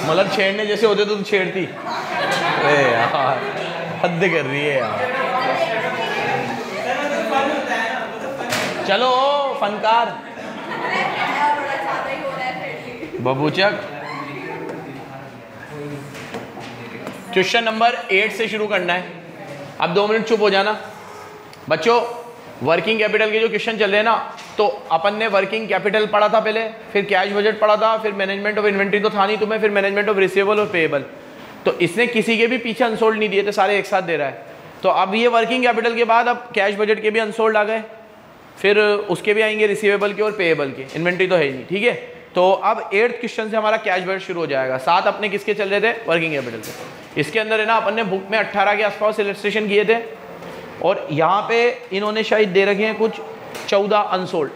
मतलब छेड़ने जैसे होते तो छेड़ती। अरे यार हद कर रही है यार। चलो फनकार बबूचक, क्वेश्चन नंबर 8 से शुरू करना है। अब 2 मिनट चुप हो जाना बच्चों। वर्किंग कैपिटल के जो क्वेश्चन चल रहे हैं ना, तो अपन ने वर्किंग कैपिटल पढ़ा था पहले, फिर कैश बजट पढ़ा था, फिर मैनेजमेंट ऑफ इन्वेंट्री तो था नहीं तुम्हें, फिर मैनेजमेंट ऑफ रिसीवेबल और पेएबल। तो इसने किसी के भी पीछे अनसोल्ड नहीं दिए थे, सारे एक साथ दे रहा है। तो अब ये वर्किंग कैपिटल के बाद अब कैश बजट के भी अनसोल्ड आ गए, फिर उसके भी आएंगे रिसीवेबल के और पेएबल के, इन्वेंट्री तो है ही नहीं, ठीक है। तो अब 8th क्वेश्चन से हमारा कैश बजट शुरू हो जाएगा। 7 अपने किसके चल रहे थे, वर्किंग कैपिटल के। इसके अंदर है ना अपन ने बुक में 18 के आसपास इलस्ट्रेशन किए थे, और यहाँ पे इन्होंने शायद दे रखे हैं कुछ 14 अनसोल्ड।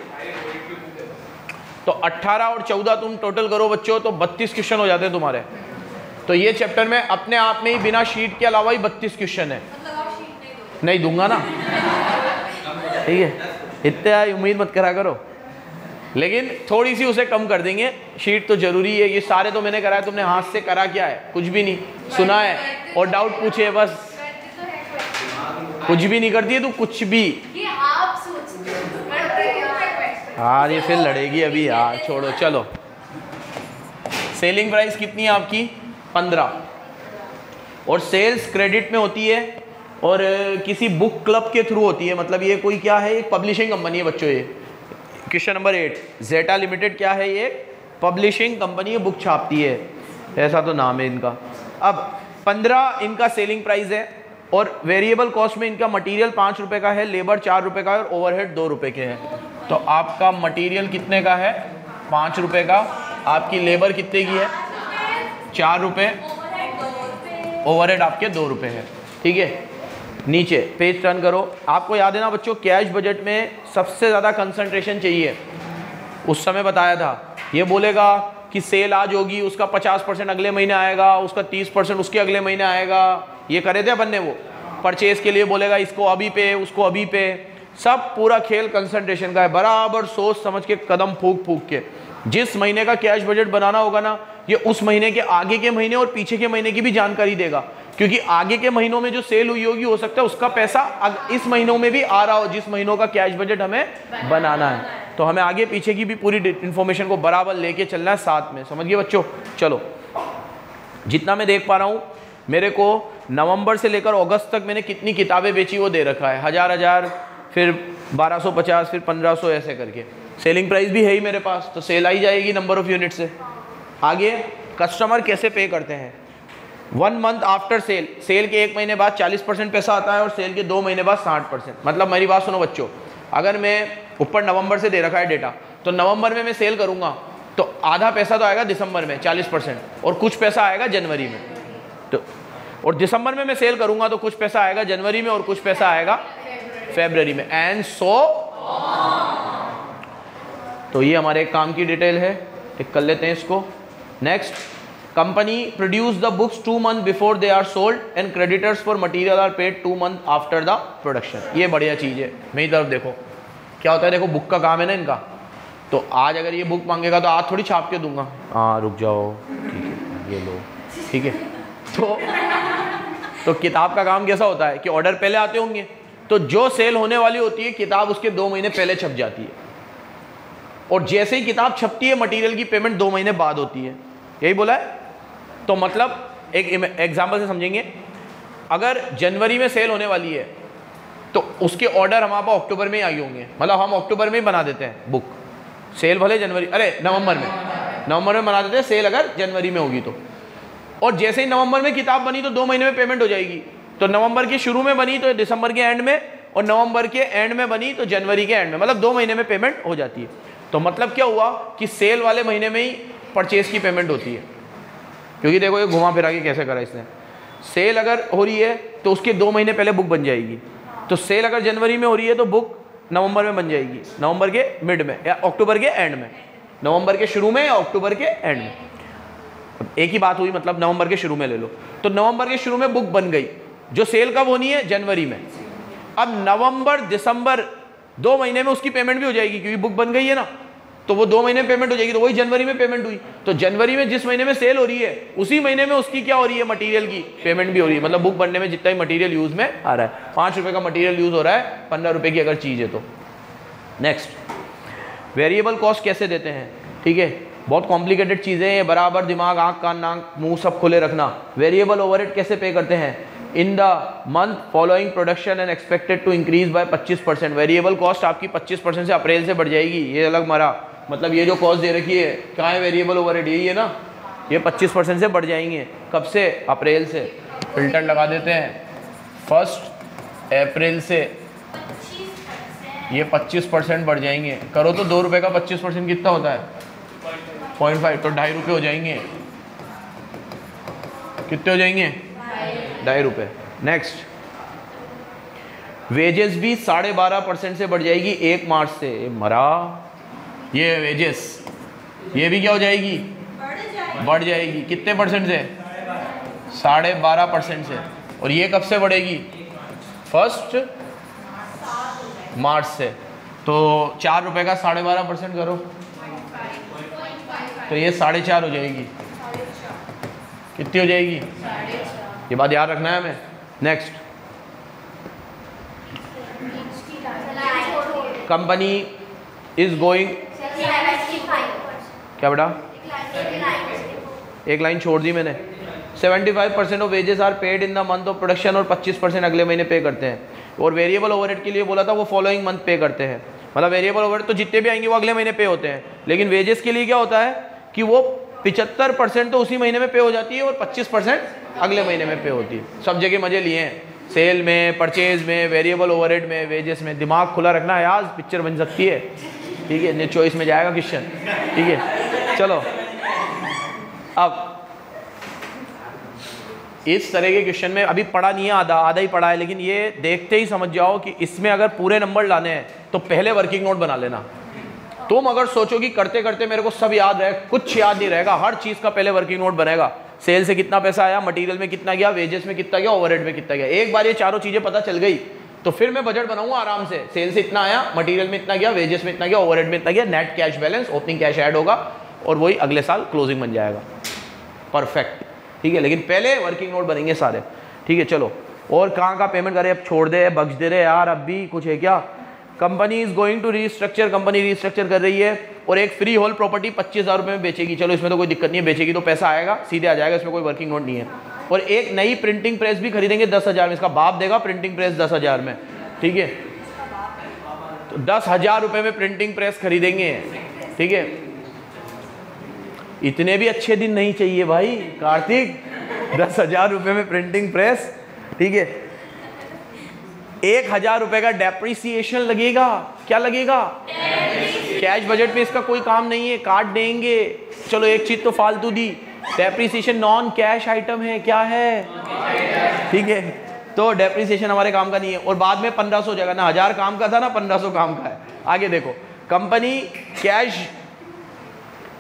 तो 18 और 14 तुम टोटल करो बच्चों तो 32 क्वेश्चन हो जाते हैं तुम्हारे। तो ये चैप्टर में अपने आप में ही बिना शीट के अलावा ही 32 क्वेश्चन है। नहीं दूंगा ना, ठीक है, इतने उम्मीद मत करा करो, लेकिन थोड़ी सी उसे कम कर देंगे। शीट तो जरूरी है, ये सारे तो मैंने कराया, तुमने हाथ से करा क्या है, कुछ भी नहीं, सुना है और डाउट पूछे बस। कुछ भी नहीं करती है तू, कुछ भी। यार ये फिर लड़ेगी अभी यार, छोड़ो। चलो सेलिंग प्राइस कितनी है आपकी, 15, और सेल्स क्रेडिट में होती है और किसी बुक क्लब के थ्रू होती है। मतलब ये कोई क्या है, एक पब्लिशिंग कंपनी है बच्चों। ये क्वेश्चन नंबर 8, जेटा लिमिटेड क्या है, ये पब्लिशिंग कंपनी है, बुक छापती है, ऐसा तो नाम है इनका। अब 15 इनका सेलिंग प्राइस है, और वेरिएबल कॉस्ट में इनका मटेरियल 5 रुपए का है, लेबर 4 रुपए का है, और ओवरहेड 2 रुपए के हैं। तो आपका मटेरियल कितने का है, 5 रुपए का, आपकी लेबर कितने की है, 4 रुपए, ओवरहेड आपके 2 रुपए है, ठीक है। नीचे पेज टर्न करो। आपको याद है ना बच्चों, कैश बजट में सबसे ज़्यादा कंसंट्रेशन चाहिए। उस समय बताया था, ये बोलेगा कि सेल आज होगी, उसका 50% अगले महीने आएगा, उसका 30% उसके अगले महीने आएगा। ये करे थे अपन ने। वो परचेज के लिए बोलेगा इसको अभी पे, उसको अभी पे। सब पूरा खेल कंसंट्रेशन का है, बराबर सोच समझ के, कदम फूक फूक के। जिस महीने का कैश बजट बनाना होगा ना, ये उस महीने के आगे के महीने और पीछे के महीने की भी जानकारी देगा, क्योंकि आगे के महीनों में जो सेल हुई होगी, हो सकता है उसका पैसा इस महीनों में भी आ रहा हो, जिस महीनों का कैश बजट हमें बनाना है। तो हमें आगे पीछे की भी पूरी इन्फॉर्मेशन को बराबर लेके चलना है साथ में, समझ गए बच्चों। चलो, जितना मैं देख पा रहा हूँ, मेरे को नवंबर से लेकर अगस्त तक मैंने कितनी किताबें बेची वो दे रखा है, 1000, फिर 1250, फिर 1500, ऐसे करके। सेलिंग प्राइस भी है ही मेरे पास, तो सेल आई जाएगी नंबर ऑफ यूनिट से। आगे कस्टमर कैसे पे करते हैं, 1 मंथ आफ्टर सेल, सेल के 1 महीने बाद 40% पैसा आता है, और सेल के 2 महीने बाद 60%। मतलब मेरी बात सुनो बच्चों, अगर मैं ऊपर नवंबर से दे रखा है डेटा, तो नवंबर में मैं सेल करूंगा तो आधा पैसा तो आएगा दिसंबर में 40%, और कुछ पैसा आएगा जनवरी में। तो और दिसंबर में मैं सेल करूंगा तो कुछ पैसा आएगा जनवरी में, और कुछ पैसा आएगा फरवरी में, एंड सो। तो ये हमारे काम की डिटेल है, टिक कर लेते हैं इसको। Next, company produce the books 2 month before they are sold, and creditors for material are paid 2 month after the production. ये बढ़िया चीज़ है। मेरी तरफ देखो क्या होता है, देखो बुक का काम है ना इनका, तो आज अगर ये बुक मांगेगा तो आज थोड़ी छाप के दूंगा, हाँ रुक जाओ, ठीक है ये लो, ठीक है। तो किताब का काम कैसा होता है कि ऑर्डर पहले आते होंगे, तो जो सेल होने वाली होती है किताब उसके 2 महीने पहले छप जाती है, और जैसे ही किताब छपती है मटेरियल की पेमेंट 2 महीने बाद होती है। यही बोला है। तो मतलब एक एग्जाम्पल से समझेंगे, अगर जनवरी में सेल होने वाली है तो उसके ऑर्डर हमारे पास अक्टूबर में ही आई होंगे, मतलब हम अक्टूबर में ही बना देते हैं बुक। सेल भले जनवरी, अरे नवंबर में बना देते हैं सेल अगर जनवरी में होगी तो। और जैसे ही नवंबर में किताब बनी तो 2 महीने में पेमेंट हो जाएगी। तो नवंबर के शुरू में बनी तो दिसंबर के एंड में, और नवंबर के एंड में बनी तो जनवरी के एंड में, मतलब 2 महीने में पेमेंट हो जाती है। तो मतलब क्या हुआ कि सेल वाले महीने में ही परचेज की पेमेंट होती है, क्योंकि देखो ये घुमा फिरा के कैसे करा इसने। सेल अगर हो रही है तो उसके 2 महीने पहले बुक बन जाएगी। तो सेल अगर जनवरी में हो रही है तो बुक नवंबर में बन जाएगी, नवंबर के मिड में या अक्टूबर के एंड में, नवंबर के शुरू में या अक्टूबर के एंड में। एक ही बात हुई, मतलब नवंबर के शुरू में ले लो। तो नवंबर के शुरू में बुक बन गई, जो सेल कब होनी है, जनवरी में। अब नवंबर दिसंबर 2 महीने में उसकी पेमेंट भी हो जाएगी, क्योंकि बुक बन गई है ना। तो वो 2 महीने में पेमेंट हो जाएगी, तो वही जनवरी में पेमेंट हुई। तो जनवरी में जिस महीने में सेल हो रही है उसी महीने में उसकी क्या हो रही है, मटेरियल की पेमेंट भी हो रही है। मतलब बुक बनने में जितना ही मटेरियल यूज में आ रहा है, 5 रुपये का मटेरियल यूज हो रहा है 15 रुपये की अगर चीज़ है तो। नेक्स्ट, वेरिएबल कॉस्ट कैसे देते हैं, ठीक है, बहुत कॉम्प्लिकेटेड चीज़ें हैं, बराबर दिमाग, आँख कान नाक मुंह सब खुले रखना। वेरिएबल ओवरहेड कैसे पे करते हैं, in the month following production and expected to increase by 25%। Variable cost आपकी 25% से अप्रैल से बढ़ जाएगी, ये अलग मरा, मतलब ये जो कॉस्ट दे रखी है कहाँ है, वेरिएबल ओवरहेड यही है ना, ये 25% से बढ़ जाएंगे। कब से, अप्रैल से। फिल्टर लगा देते हैं 1 अप्रैल से ये 25% बढ़ जाएंगे। करो तो 2 रुपये का 25% कितना होता है, 0.5, तो 2.5 रुपये हो जाएंगे। कितने हो जाएंगे, 2.5 रुपये। नेक्स्ट, वेजेस भी 12.5% से बढ़ जाएगी 1 मार्च से। मरा, ये वेजेस ये भी क्या हो जाएगी, बढ़ जाएगी। कितने परसेंट से, 12.5% से। और ये कब से बढ़ेगी, 1 मार्च से। तो 4 रुपये का 12.5% करो तो ये 4.5 हो जाएगी। कितनी हो जाएगी, ये बात याद रखना है हमें। नेक्स्ट, कंपनी इज गोइंग, क्या बेटा, एक लाइन छोड़ दी मैंने। 75% of wages are paid in the month of production, और 25% अगले महीने पे करते हैं। और वेरिएबल ओवरहेड के लिए बोला था वो फॉलोइंग मंथ पे करते हैं, मतलब वेरिएबल ओवरहेड तो जितने भी आएंगे वो अगले महीने पे होते हैं। लेकिन वेजेस के लिए क्या होता है कि वो 75% तो उसी महीने में पे हो जाती है और 25% अगले महीने में पे होती है। सब जगह मजे लिए हैं, सेल में, परचेज में, वेरिएबल ओवरहेड में, वेजेस में। दिमाग खुला रखना है, आज पिक्चर बन सकती है, ठीक है। चॉइस में जाएगा क्वेश्चन, ठीक है। चलो, अब इस तरह के क्वेश्चन में अभी पढ़ा नहीं है, आधा ही पढ़ा है, लेकिन ये देखते ही समझ जाओ कि इसमें अगर पूरे नंबर लाने हैं तो पहले वर्किंग नोट बना लेना। तुम अगर सोचो कि करते करते मेरे को सब याद रहे, कुछ याद नहीं रहेगा। हर चीज़ का पहले वर्किंग नोट बनेगा। सेल से कितना पैसा आया, मटेरियल में कितना गया, वेजेस में कितना गया, ओवरहेड में कितना गया। एक बार ये चारों चीज़ें पता चल गई तो फिर मैं बजट बनाऊंगा आराम से। सेल से इतना आया, मटेरियल में इतना गया, वेजेस में इतना गया, ओवरहेड में इतना गया, net cash balance, opening cash add होगा और वही अगले साल क्लोजिंग बन जाएगा। परफेक्ट, ठीक है। लेकिन पहले वर्किंग नोट बनेंगे सारे, ठीक है। चलो, और कहाँ का पेमेंट करे, अब छोड़ दे, बख्श दे रहे यार, अब भी कुछ है क्या। Company is going to restructure, company restructure कर रही है और एक फ्री होल प्रॉपर्टी 25,000 रुपये में बेचेगी। चलो, इसमें तो कोई दिक्कत नहीं है, बेचेगी तो पैसा आएगा, सीधे आ जाएगा, इसमें कोई वर्किंग नोट नहीं है। और एक नई प्रिंटिंग प्रेस भी खरीदेंगे 10,000 में, इसका बाप देगा प्रिंटिंग प्रेस 10,000 में, ठीक है। तो 10,000 रुपये में प्रिंटिंग प्रेस खरीदेंगे, ठीक है। इतने भी अच्छे दिन नहीं चाहिए भाई कार्तिक, 10,000 रुपये में प्रिंटिंग प्रेस, ठीक है। 1,000 रुपये का डेप्रिसिएशन लगेगा। क्या लगेगा, कैश बजट में इसका कोई काम नहीं है, काट देंगे। चलो, एक चीज तो फालतू दी, डेप्रिसिएशन नॉन कैश आइटम है, क्या है, ठीक है। तो डेप्रिसिएशन हमारे काम का नहीं है। और बाद में 1500 जगह ना 1000 काम का था ना, 1500 काम का है। आगे देखो, कंपनी कैश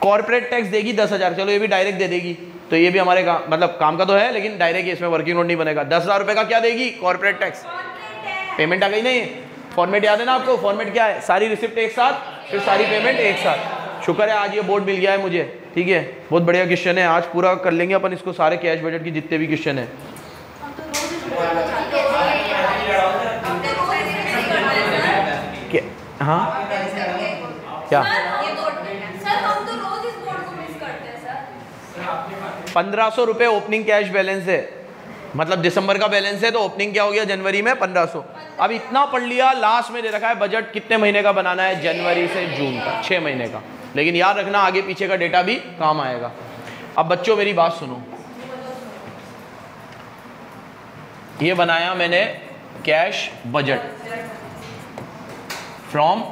कॉर्पोरेट टैक्स देगी 10,000, चलो ये भी डायरेक्ट दे देगी, तो ये भी हमारे मतलब काम का तो है, लेकिन डायरेक्ट इसमें वर्किंग नोट नहीं बनेगा। 10,000 रुपये का क्या देगी, कॉर्पोरेट टैक्स। पेमेंट आ गई नहीं, फॉर्मेट याद है ना आपको, फॉर्मेट क्या है, सारी रिसिप्ट एक साथ, फिर सारी पेमेंट एक साथ। शुक्र है आज ये बोर्ड मिल गया है मुझे, ठीक है। बहुत बढ़िया क्वेश्चन है, आज पूरा कर लेंगे अपन इसको, सारे कैश बजट की जितने भी क्वेश्चन है। हाँ क्या, 1500 रुपये ओपनिंग कैश बैलेंस है, मतलब दिसंबर का बैलेंस है तो ओपनिंग क्या हो गया जनवरी में 1500। अब इतना पढ़ लिया, लास्ट में दे रखा है बजट कितने महीने का बनाना है, जनवरी से जून का, 6 महीने का। लेकिन याद रखना आगे पीछे का डेटा भी काम आएगा। अब बच्चों मेरी बात सुनो, ये बनाया मैंने cash budget from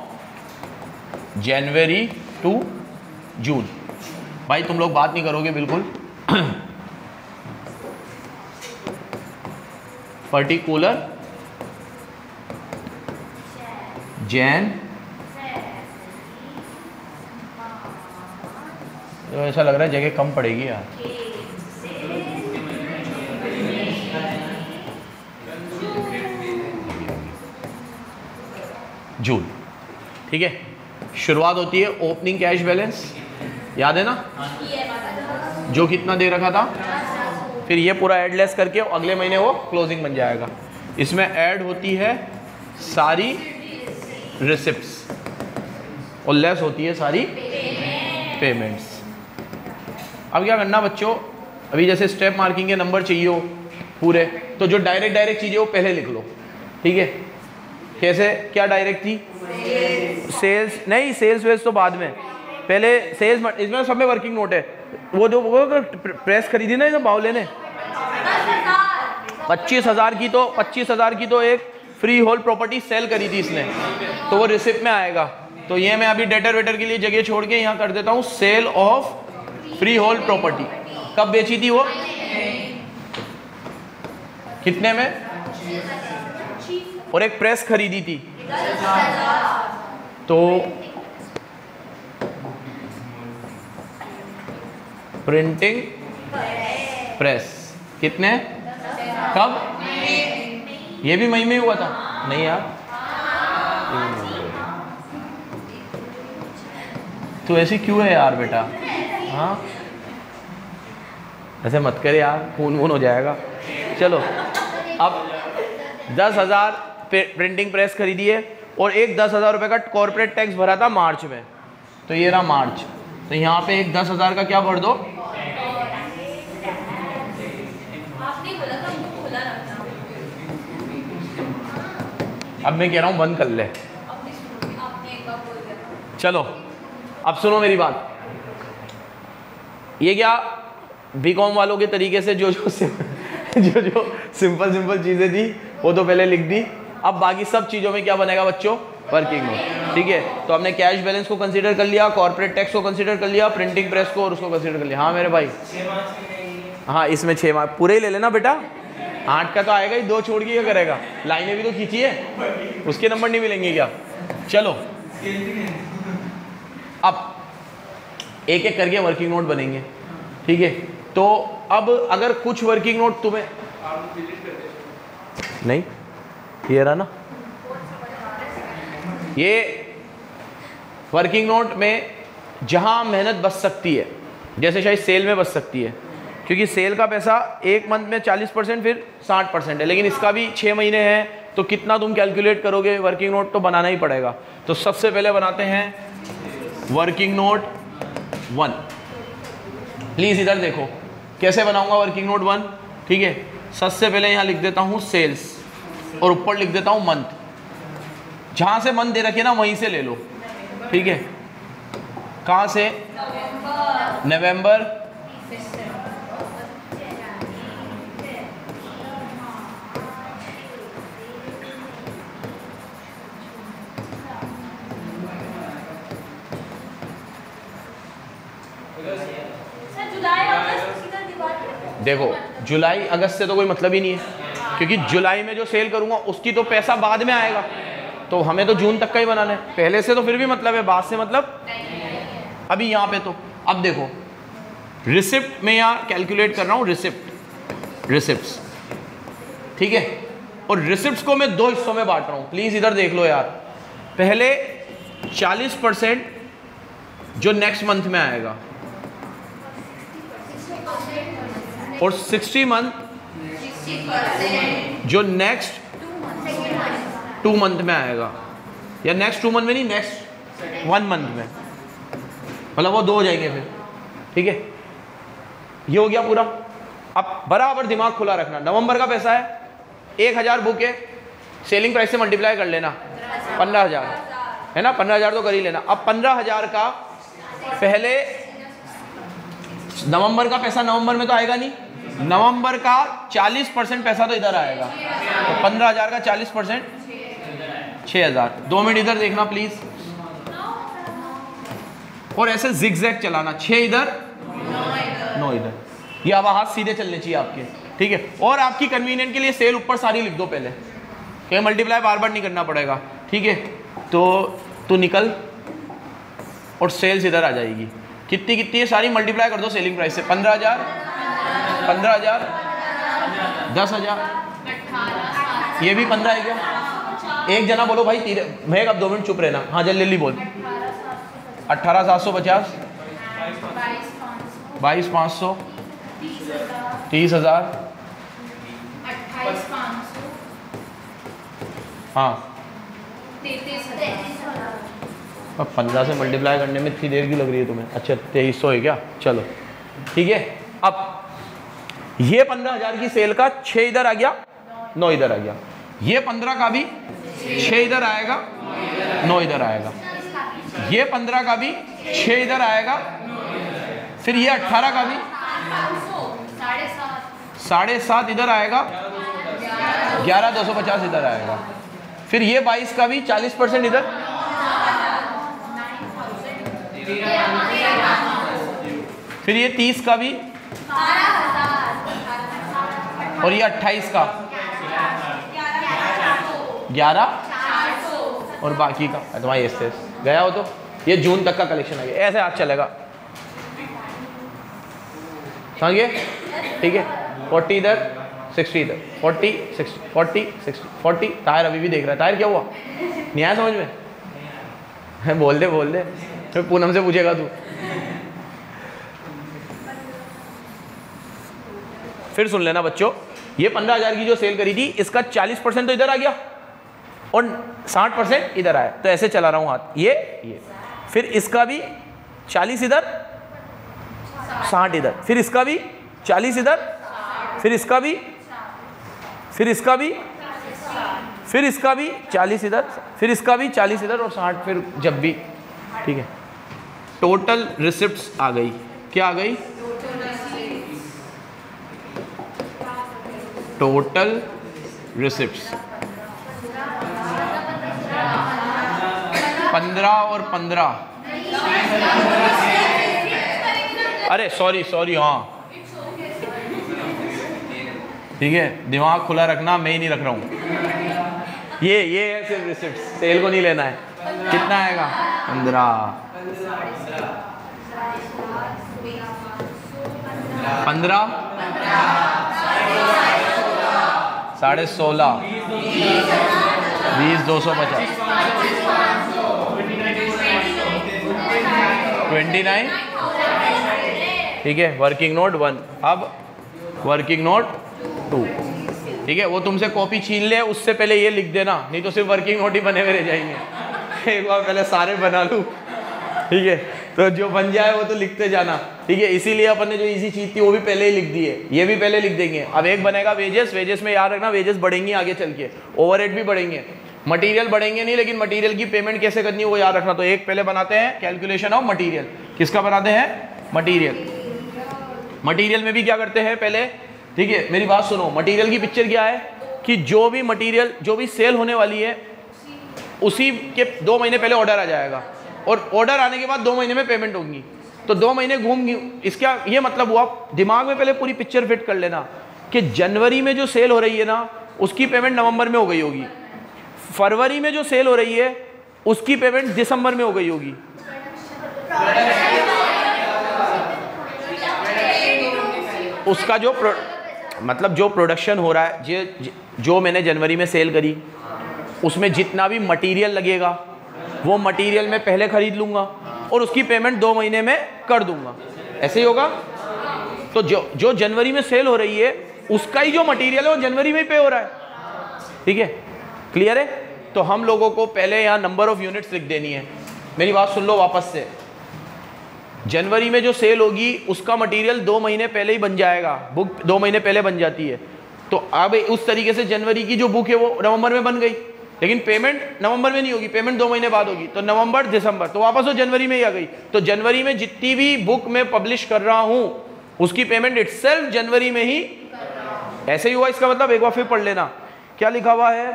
January to June. भाई तुम लोग बात नहीं करोगे बिल्कुल, पर्टिकुलर जैन, तो ऐसा लग रहा है जगह कम पड़ेगी यार। जून, ठीक है। शुरुआत होती है ओपनिंग कैश बैलेंस, याद है ना, जो कितना दे रखा था, फिर ये पूरा ऐड लेस करके अगले महीने वो क्लोजिंग बन जाएगा। इसमें ऐड होती है सारी रिसिप्ट्स और लेस होती है सारी पेमेंट्स। अब क्या करना बच्चों, अभी जैसे स्टेप मार्किंग के नंबर चाहिए हो पूरे, तो जो डायरेक्ट चीज़ें वो पहले लिख लो, ठीक है। कैसे, क्या डायरेक्ट थी, सेल्स नहीं, सेल्स वेल्स तो बाद में, पहले सेल्स, इसमें सब में वर्किंग नोट है। वो जो प्रेस खरीदी ना ये बाउले ने 25,000 की तो एक फ्री होल्ड प्रॉपर्टी सेल करी थी इसने, तो वो रिसिप्ट में आएगा। तो ये मैं अभी डेटर वेटर के लिए जगह छोड़ के यहाँ कर देता हूँ sale of freehold property. कब बेची थी वो, कितने में, और एक प्रेस खरीदी थी, तो प्रिंटिंग प्रेस कितने, कब, ये भी मई में हुआ था, नहीं यार, तो ऐसी क्यों है यार बेटा, हाँ ऐसे मत करे यार, खून वून हो जाएगा। चलो अब 10,000 प्रिंटिंग प्रेस खरीदी है और एक 10,000 रुपये का कॉर्पोरेट टैक्स भरा था मार्च में, तो ये रहा मार्च, तो यहाँ पे एक 10,000 का क्या भर दो, अब मैं कह रहा हूँ बंद कर ले। चलो अब सुनो मेरी बात, ये क्या बीकॉम वालों के तरीके से जो सिंपल चीज़ें थी वो तो पहले लिख दी। अब बाकी सब चीज़ों में क्या बनेगा बच्चों, वर्किंग नोट, ठीक है। तो हमने कैश बैलेंस को कंसीडर कर लिया, कॉर्पोरेट टैक्स को कंसीडर कर लिया, प्रिंटिंग प्रेस को और उसको कंसीडर कर लिया। हाँ मेरे भाई, हाँ इसमें 6 मार्क्स पूरे ही ले लेना बेटा, 8 का तो आएगा ही, 2 छोड़ के क्या करेगा, लाइनें भी तो खींची है, उसके नंबर नहीं मिलेंगे क्या। चलो अब एक एक करके वर्किंग नोट बनेंगे, ठीक है। तो अब अगर कुछ वर्किंग नोट तुम्हें नहीं, ये रहा ना, ये वर्किंग नोट में जहां मेहनत बच सकती है, जैसे शायद सेल में बच सकती है, क्योंकि सेल का पैसा एक मंथ में 40% फिर 60% है, लेकिन इसका भी 6 महीने है, तो कितना तुम कैलकुलेट करोगे, वर्किंग नोट तो बनाना ही पड़ेगा। तो सबसे पहले बनाते हैं वर्किंग नोट 1। प्लीज़ इधर देखो कैसे बनाऊंगा वर्किंग नोट 1, ठीक है। सबसे पहले यहाँ लिख देता हूँ सेल्स और ऊपर लिख देता हूँ मंथ, जहाँ से मंथ दे रखे ना वहीं से ले लो, ठीक है। कहाँ से, नवंबर, देखो जुलाई अगस्त से तो कोई मतलब ही नहीं है, क्योंकि जुलाई में जो सेल करूंगा उसकी तो पैसा बाद में आएगा, तो हमें तो जून तक का ही बनाना है। पहले से तो फिर भी मतलब है, बाद से मतलब अभी यहाँ पे तो अब देखो रिसिप्ट में यहाँ कैलकुलेट कर रहा हूँ, रिसिप्ट्स, ठीक है। और रिसिप्ट्स को मैं 2 हिस्सों में बांट रहा हूँ, प्लीज़ इधर देख लो यार। पहले 40% जो नेक्स्ट मंथ में आएगा और 60 मंथ जो नेक्स्ट 2 मंथ में आएगा, या नेक्स्ट 2 मंथ में नहीं, नेक्स्ट 1 मंथ में, मतलब वो 2 हो जाएंगे फिर, ठीक है। ये हो गया पूरा। अब बराबर दिमाग खुला रखना, नवंबर का पैसा है 1000 बुक है, सेलिंग प्राइस से मल्टीप्लाई कर लेना 15,000 है ना, 15,000 तो कर ही लेना। अब 15,000 का पहले नवंबर का पैसा नवंबर में तो आएगा नहीं, नवंबर का 40% पैसा तो इधर आएगा, तो 15,000 का 40% 6,000। 2 मिनट इधर देखना प्लीज, और ऐसे जिगजैग चलाना, 6 इधर 9 इधर, ये अब हाथ सीधे चलने चाहिए आपके, ठीक है। और आपकी कन्वीनियंट के लिए सेल ऊपर सारी लिख दो पहले, क्योंकि मल्टीप्लाई बार बार नहीं करना पड़ेगा, ठीक है। तो तू निकल और सेल्स इधर आ जाएगी, कितनी कितनी है सारी मल्टीप्लाई कर दो सेलिंग प्राइस से, 15,000 15,000 10,000, ये भी 15 है क्या? एक जना बोलो भाई, मैं अब 2 मिनट चुप रहना, हाँ जल्दी बोल, 18,750, 22,500, 30,000, हाँ। अब 15 से मल्टीप्लाई करने में इतनी देर क्यों लग रही है तुम्हें? अच्छा 2300 है क्या? चलो ठीक है। अब ये 15,000 की सेल का 6 इधर आ गया, 9 इधर आ गया। ये 15 का भी 6 इधर आएगा, 9 इधर आएगा। ये 15 का भी 6 इधर आएगा, फिर ये 18 का भी 7.5 इधर आएगा, 11,250 इधर आएगा। फिर ये 22 का भी 40% इधर, फिर ये 30 का भी, और ये 28 का 11, और बाकी का तुम्हारा ये गया हो। तो ये जून तक का कलेक्शन आ गया। ऐसे आज चलेगा, समझ गए? ठीक है। 40 इधर, 60 इधर, 40 60 40 60 40। ताहिर अभी भी देख रहा है। ताहिर क्या हुआ? नहीं आया समझ में? बोल दे बोल दे, फिर पूनम से पूछेगा तू। फिर सुन लेना बच्चों, ये 15,000 की जो सेल करी थी, इसका 40% तो इधर आ गया और 60% इधर आया। तो ऐसे चला रहा हूं हाथ, ये फिर इसका भी 40 इधर, 60 इधर, फिर इसका भी 40 इधर, फिर इसका भी, फिर इसका भी, फिर इसका भी 40 इधर, फिर इसका भी 40 इधर और 60 फिर जब भी। ठीक है। टोटल रिसिप्ट्स आ गई। क्या आ गई? टोटल रिसिप्ट्स 15 और 15। अरे सॉरी, हाँ ठीक है, दिमाग खुला रखना, मैं ही नहीं रख रहा हूँ। ये है सिर्फ रिसिप्ट, सेल को नहीं लेना है। कितना आएगा? 15 16.5 20 250 29। ठीक है। वर्किंग नोट 1, अब वर्किंग नोट 2। ठीक है। वो तुमसे कॉपी छीन ले, उससे पहले ये लिख देना, नहीं तो सिर्फ वर्किंग नोट ही बने हुए रह जाएंगे। एक बार पहले सारे बना लूँ। ठीक है। तो जो बन जाए वो तो लिखते जाना। ठीक है। इसीलिए अपन ने जो इजी चीज थी वो भी पहले ही लिख दी है, ये भी पहले लिख देंगे। अब एक बनेगा वेजेस। वेजेस में याद रखना, वेजेस बढ़ेंगी आगे चल के, ओवरहेड भी बढ़ेंगे, मटेरियल बढ़ेंगे नहीं, लेकिन मटेरियल की पेमेंट कैसे करनी है वो याद रखना। तो एक पहले बनाते हैं कैलकुलेशन ऑफ मटेरियल। किसका बनाते हैं? मटेरियल। मटेरियल में भी क्या करते हैं पहले? ठीक है, मेरी बात सुनो। मटेरियल की पिक्चर क्या है कि जो भी मटेरियल, जो भी सेल होने वाली है, उसी के 2 महीने पहले ऑर्डर आ जाएगा, और ऑर्डर आने के बाद 2 महीने में पेमेंट होगी। तो 2 महीने घूम, इसका ये मतलब हुआ, दिमाग में पहले पूरी पिक्चर फिट कर लेना कि जनवरी में जो सेल हो रही है ना, उसकी पेमेंट नवंबर में हो गई होगी। फरवरी में जो सेल हो रही है उसकी पेमेंट दिसंबर में हो गई होगी। उसका जो मतलब जो प्रोडक्शन हो रहा है, जो मैंने जनवरी में सेल करी, उसमें जितना भी मटेरियल लगेगा वो मटेरियल मैं पहले खरीद लूँगा और उसकी पेमेंट 2 महीने में कर दूंगा। ऐसे ही होगा। तो जो जनवरी में सेल हो रही है उसका ही जो मटेरियल है वो जनवरी में ही पे हो रहा है। ठीक है, क्लियर है? तो हम लोगों को पहले यहाँ नंबर ऑफ यूनिट्स लिख देनी है। मेरी बात सुन लो वापस से। जनवरी में जो सेल होगी उसका मटेरियल 2 महीने पहले ही बन जाएगा, बुक 2 महीने पहले बन जाती है। तो अब उस तरीके से जनवरी की जो बुक है वो नवंबर में बन गई, लेकिन पेमेंट नवंबर में नहीं होगी, पेमेंट 2 महीने बाद होगी। तो नवंबर दिसंबर, तो वापस वो जनवरी में ही आ गई। तो जनवरी में जितनी भी बुक मैं पब्लिश कर रहा हूं उसकी पेमेंट इटसेल्फ जनवरी में ही। ऐसे ही हुआ। इसका मतलब एक बार फिर पढ़ लेना क्या लिखा हुआ है।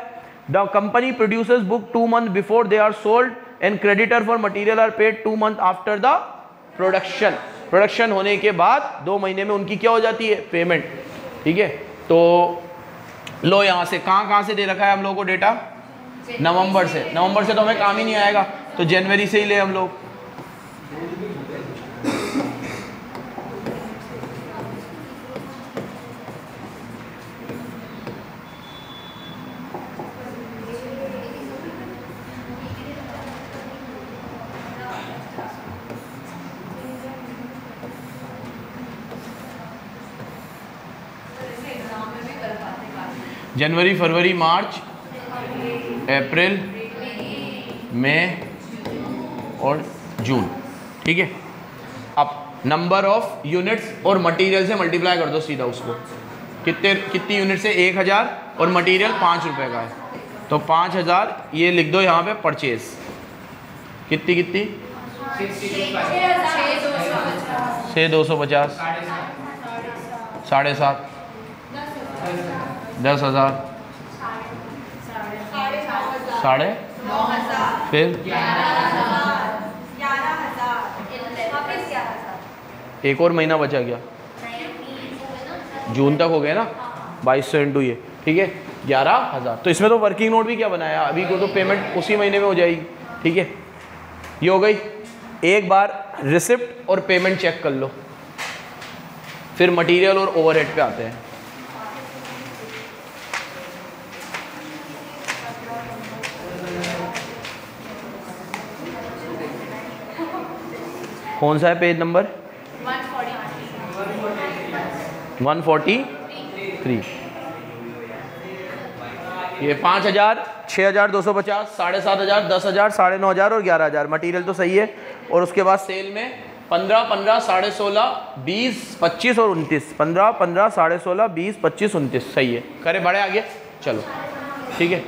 The company producers book 2 months before they are sold and creditor for material are paid 2 months after the production. Production होने के बाद 2 महीने में उनकी क्या हो जाती है? पेमेंट। ठीक है। तो लो यहां से कहां से दे रखा है हम लोगों को डेटा? नवंबर से। नवंबर से तो हमें काम ही नहीं आएगा, तो जनवरी से ही ले हम लोग। जनवरी, फरवरी, मार्च, अप्रैल, मई और जून। ठीक है, अब नंबर ऑफ यूनिट्स और मटेरियल से मल्टीप्लाई कर दो सीधा उसको। कितनी यूनिट से? 1000 और मटेरियल 5 रुपए का है, तो 5000 ये लिख दो यहाँ पे परचेज। कितनी 6,250, 7.5, 10,000, 9.5, फिर 11,000, एक और महीना बचा गया, जून तक हो गया ना, 2200 इंटू ये, ठीक है 11,000। तो इसमें तो वर्किंग नोट भी क्या बनाया, अभी को तो पेमेंट उसी महीने में हो जाएगी। ठीक है, ये हो गई। एक बार रिसिप्ट और पेमेंट चेक कर लो, फिर मटेरियल और ओवरहेड पे आते हैं। कौन सा है पेज नंबर? 143। ये 5,000, 6,250, 7,500, 10,000, 9,500 और 11,000 मटेरियल तो सही है। और उसके बाद सेल में 15, 15, 16.5, 20, 25 और 29, 15, 15, 16.5, 20, 25, 29 सही है। करे बढ़े आगे, चलो ठीक है।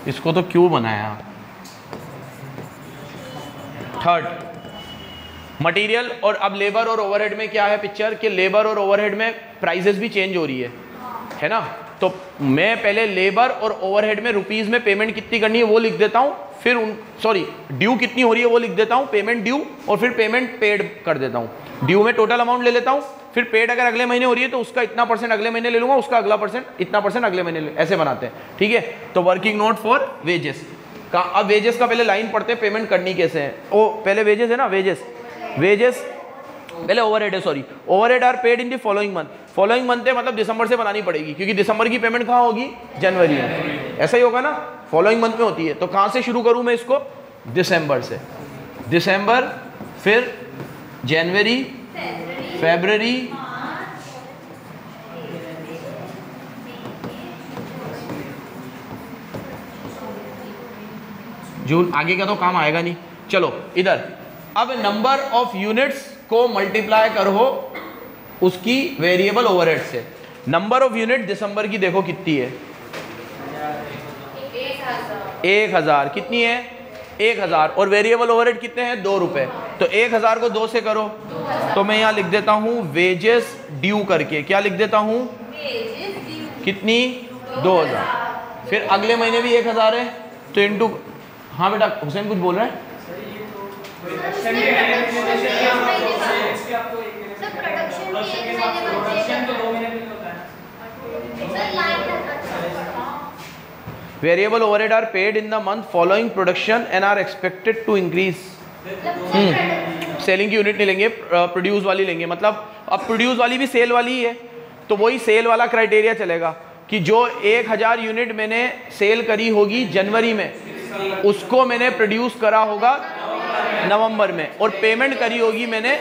इसको तो क्यों बनाया? थर्ड, मटेरियल और अब लेबर और ओवरहेड में क्या है पिक्चर कि लेबर और ओवरहेड में प्राइसेस भी चेंज हो रही है ना। तो मैं पहले लेबर और ओवरहेड में रुपीस में पेमेंट कितनी करनी है वो लिख देता हूँ, फिर ड्यू कितनी हो रही है वो लिख देता हूँ, पेमेंट ड्यू, और फिर पेमेंट पेड कर देता हूँ। ड्यू में टोटल अमाउंट ले लेता हूँ, फिर पेड अगर अगले महीने हो रही है तो उसका इतना % अगले महीने ले लूंगा, उसका अगला इतना % अगले महीने, ऐसे बनाते हैं। ठीक है, तो वर्किंग नोट फॉर वेजेस का, अब वेजेस का पहले लाइन पढ़ते हैं, पेमेंट करनी कैसे है। ओ पहले वेजेस है ना, वेजेस पहले ओवरहेड है, sorry overhead are paid in the following month. Following month है मतलब दिसंबर से बनानी पड़ेगी, क्योंकि दिसंबर की पेमेंट कहाँ होगी? जनवरी में। ऐसा ही होगा ना, फॉलोइंग मंथ में होती है। तो कहाँ से शुरू करूँ मैं इसको? दिसंबर से। दिसंबर, फिर जनवरी, फरवरी, जून। आगे का तो काम आएगा नहीं। चलो इधर, अब नंबर ऑफ यूनिट्स को मल्टीप्लाई करो उसकी वेरिएबल ओवरहेड से। नंबर ऑफ यूनिट दिसंबर की देखो कितनी है? 1,000। कितनी है? 1,000। और वेरिएबल ओवरहेड कितने हैं? 2 रुपए। तो 1,000 को 2 से करो, तो मैं यहाँ लिख देता हूँ वेजेस ड्यू करके। क्या लिख देता हूँ? कितनी? 2,000। फिर अगले महीने भी 1,000 है, तो इंटू, हाँ बेटा हुसैन कुछ बोल रहे हैं? Variable overhead are paid in the month following production and are expected to increase. Selling की यूनिट नहीं लेंगे, प्रोड्यूस वाली लेंगे। मतलब अब प्रोड्यूस वाली भी सेल वाली ही है, तो वही सेल वाला क्राइटेरिया चलेगा कि जो 1,000 यूनिट मैंने सेल करी होगी जनवरी में, उसको मैंने प्रोड्यूस करा होगा नवंबर में, और पेमेंट करी होगी मैंने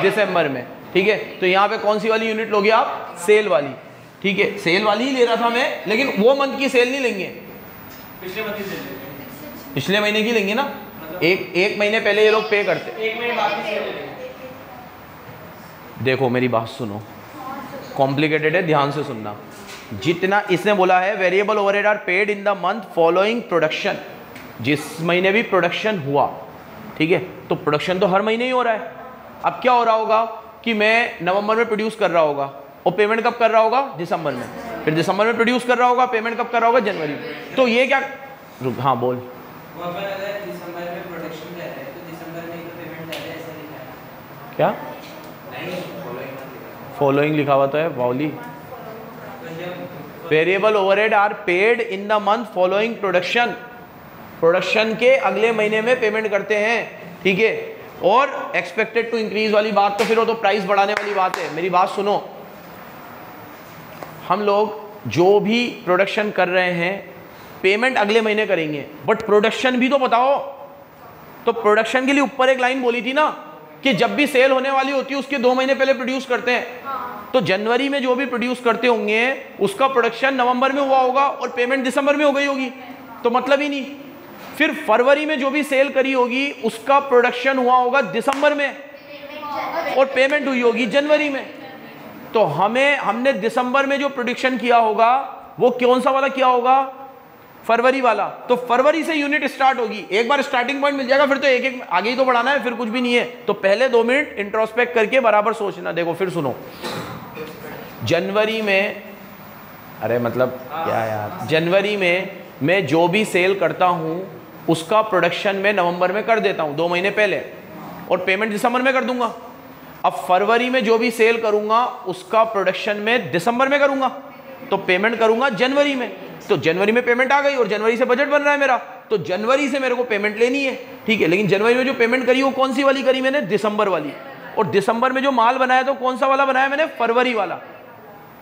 दिसंबर में। ठीक है, तो यहाँ पे कौन सी वाली यूनिट लोगे आप? सेल वाली। ठीक है, सेल वाली ही ले रहा था मैं, लेकिन वो मंथ की सेल नहीं लेंगे, पिछले महीने की लेंगे ना। एक महीने पहले ये लोग पे करते। एक महीने बाद देखो मेरी बात सुनो, कॉम्प्लिकेटेड है, ध्यान से सुनना। जितना इसने बोला है variable overhead are paid in the month following production, जिस महीने भी प्रोडक्शन हुआ, ठीक है, तो प्रोडक्शन तो हर महीने ही हो रहा है। अब क्या हो रहा होगा कि मैं नवंबर में प्रोड्यूस कर रहा होगा, और पेमेंट कब कर रहा होगा? दिसंबर में। फिर दिसंबर में प्रोड्यूस कर रहा होगा, पेमेंट कब कर रहा होगा? जनवरी में। तो ये क्या, हाँ बोल। अगर दिसंबर में प्रोडक्शन कर रहे हैं तो दिसंबर में तो पेमेंट है, ऐसा लिखा है क्या? फॉलोइंग लिखा हुआ तो है वाउली। Variable overhead are paid in the month following production, production के अगले महीने में पेमेंट करते हैं। ठीक है, और एक्सपेक्टेड टू इंक्रीज वाली बात तो फिर वो तो प्राइस बढ़ाने वाली बात है। मेरी बात सुनो, हम लोग जो भी प्रोडक्शन कर रहे हैं पेमेंट अगले महीने करेंगे, बट प्रोडक्शन भी तो बताओ। तो प्रोडक्शन के लिए ऊपर एक लाइन बोली थी ना कि जब भी सेल होने वाली होती है उसके 2 महीने पहले प्रोड्यूस करते हैं। तो जनवरी में जो भी प्रोड्यूस करते होंगे उसका प्रोडक्शन नवंबर में हुआ होगा और पेमेंट दिसंबर में हो गई होगी, तो मतलब ही नहीं। फिर फरवरी में जो भी सेल करी होगी उसका प्रोडक्शन हुआ होगा दिसंबर में और पेमेंट हुई होगी जनवरी में। तो हमने दिसंबर में जो प्रोडक्शन किया होगा वो कौन सा वाला किया होगा? फरवरी वाला। तो फरवरी से यूनिट स्टार्ट होगी। एक बार स्टार्टिंग पॉइंट मिल जाएगा फिर तो एक एक आगे ही तो बढ़ाना है, फिर कुछ भी नहीं है। तो पहले 2 मिनट इंट्रोस्पेक्ट करके बराबर सोचना। देखो फिर सुनो, जनवरी में, अरे मतलब क्या यार, जनवरी में मैं जो भी सेल करता हूं उसका प्रोडक्शन में नवंबर में कर देता हूं 2 महीने पहले और पेमेंट दिसंबर में कर दूंगा। अब फरवरी में जो भी सेल करूंगा उसका प्रोडक्शन में दिसंबर में करूंगा तो पेमेंट करूंगा जनवरी में। तो जनवरी में पेमेंट आ गई और जनवरी से बजट बन रहा है मेरा, तो जनवरी से मेरे को पेमेंट लेनी है, ठीक है। लेकिन जनवरी में जो पेमेंट करी वो कौन सी वाली करी मैंने? दिसंबर वाली। और दिसंबर में जो माल बनाया तो कौन सा वाला बनाया मैंने? फरवरी वाला।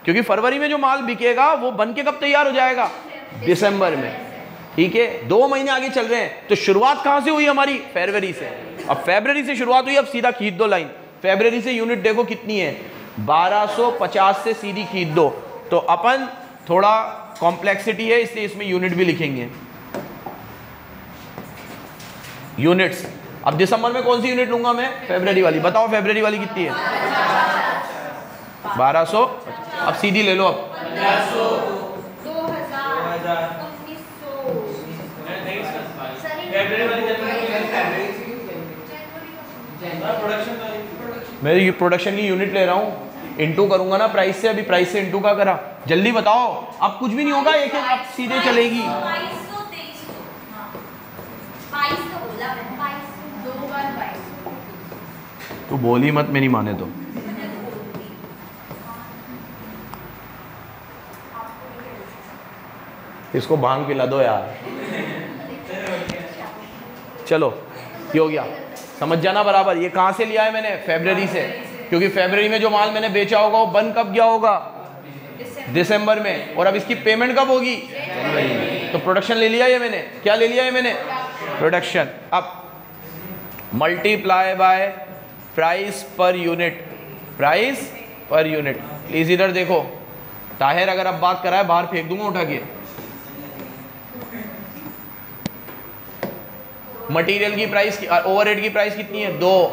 क्योंकि फरवरी में जो माल बिकेगा वो बन के कब तैयार हो जाएगा? दिसंबर में, ठीक है। 2 महीने आगे चल रहे हैं। तो शुरुआत कहां से हुई हमारी? फरवरी से। अब फरवरी से शुरुआत हुई, अब सीधा खींच दो लाइन। फरवरी से यूनिट देखो कितनी है, 1250 से सीधी खींच दो। तो अपन थोड़ा कॉम्प्लेक्सिटी है इसलिए इसमें यूनिट भी लिखेंगे, यूनिट्स। अब दिसंबर में कौन सी यूनिट लूंगा मैं? फरवरी वाली। बताओ फरवरी वाली कितनी है? 1200। अब सीधी ले लो। अब 2000 मैं प्रोडक्शन की यूनिट ले रहा हूँ, इंटू करूंगा ना प्राइस से। अभी प्राइस से इंटू का करा, जल्दी बताओ। अब कुछ भी नहीं होगा, एक एक अब सीधे चलेगी। तू बोली मत, मेरी माने तो। इसको भांग पिला दो यार। चलो ये हो गया, समझ जाना बराबर। ये कहां से लिया है मैंने? फरवरी से। क्योंकि फरवरी में जो माल मैंने बेचा होगा वो बन कब गया होगा? दिसंबर में। और अब इसकी पेमेंट कब होगी? जनवरी में। तो प्रोडक्शन ले लिया है मैंने। क्या ले लिया है मैंने? प्रोडक्शन। अब multiply by price per unit. Price per unit. Please इधर देखो, ताहिर अगर अब बात कराए बाहर फेंक दूंगा उठा के। मटेरियल की प्राइस, ओवरहेड की प्राइस कितनी है? 2।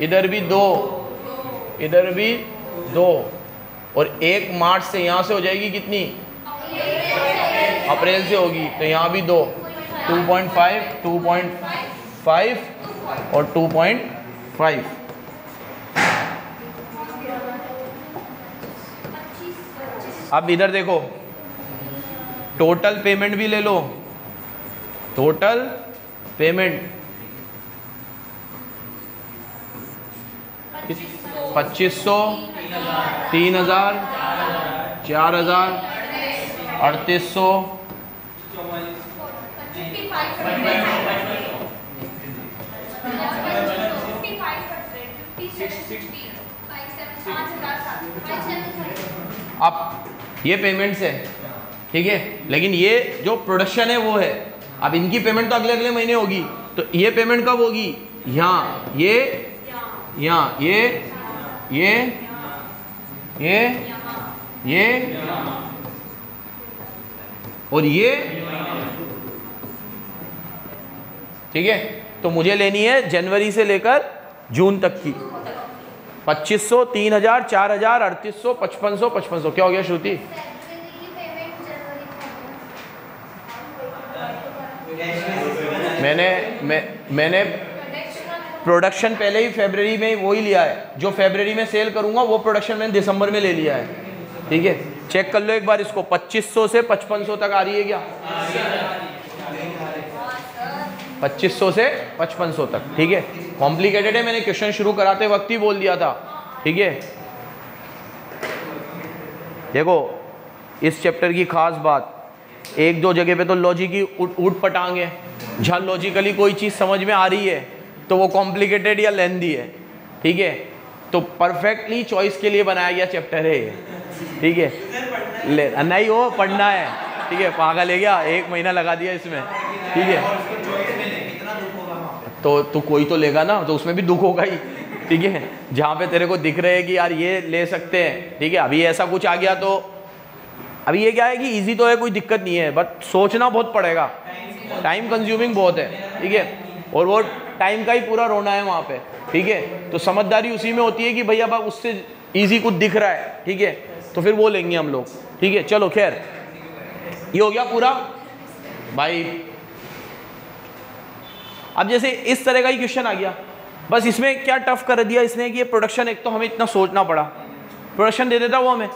इधर भी 2, इधर भी 2। और 1 मार्च से यहां से हो जाएगी कितनी? अप्रैल से होगी, तो यहां भी 2। 2.5, 2.5 और 2.5। अब इधर देखो, टोटल पेमेंट भी ले लो। Total payment 2500, 3000, 4000, 3800, 5,700। अब ये पेमेंट्स है, ठीक है। लेकिन ये जो प्रोडक्शन है वो है। अब इनकी पेमेंट तो अगले अगले महीने होगी, तो ये पेमेंट कब होगी? यहाँ, ये यहाँ, ये और ये, ठीक है। तो मुझे लेनी है जनवरी से लेकर जून तक की। 2500, 3000, 4000, 3800, 5500, 5500। क्या हो गया श्रुति? मैंने प्रोडक्शन पहले ही फरवरी में वो ही लिया है। जो फरवरी में सेल करूंगा वो प्रोडक्शन मैंने दिसंबर में ले लिया है, ठीक है। चेक कर लो एक बार इसको। 2500 से 5500 तक आ रही है क्या? 2500 से 5500 तक, ठीक है। कॉम्प्लिकेटेड है, मैंने क्वेश्चन शुरू कराते वक्त ही बोल दिया था, ठीक है। देखो इस चैप्टर की खास बात, एक दो जगह पे तो लॉजिक की उठ पटांग है। जहाँ लॉजिकली कोई चीज़ समझ में आ रही है तो वो कॉम्प्लिकेटेड या लेंदी है, ठीक है। तो परफेक्टली चॉइस के लिए बनाया गया चैप्टर है ये, ठीक है। नहीं हो पढ़ना है, ठीक है, पागल है क्या, 1 महीना लगा दिया इसमें, ठीक है। तो तू कोई तो लेगा ना, तो उसमें भी दुख होगा ही, ठीक है। जहाँ पे तेरे को दिख रहे हैं कि यार ये ले सकते हैं, ठीक है, अभी ऐसा कुछ आ गया तो अभी ये क्या है कि इजी तो है, कोई दिक्कत नहीं है, बट सोचना बहुत पड़ेगा, टाइम कंज्यूमिंग बहुत है, ठीक है, और वो टाइम का ही पूरा रोना है वहाँ पे, ठीक है। तो समझदारी उसी में होती है कि भैया अब उससे इजी कुछ दिख रहा है, ठीक है, तो फिर वो लेंगे हम लोग, ठीक है। चलो खैर, ये हो गया पूरा भाई। अब जैसे इस तरह का ही क्वेश्चन आ गया, बस इसमें क्या टफ कर दिया इसने कि ये प्रोडक्शन, एक तो हमें इतना सोचना पड़ा, प्रोडक्शन दे देता वो हमें,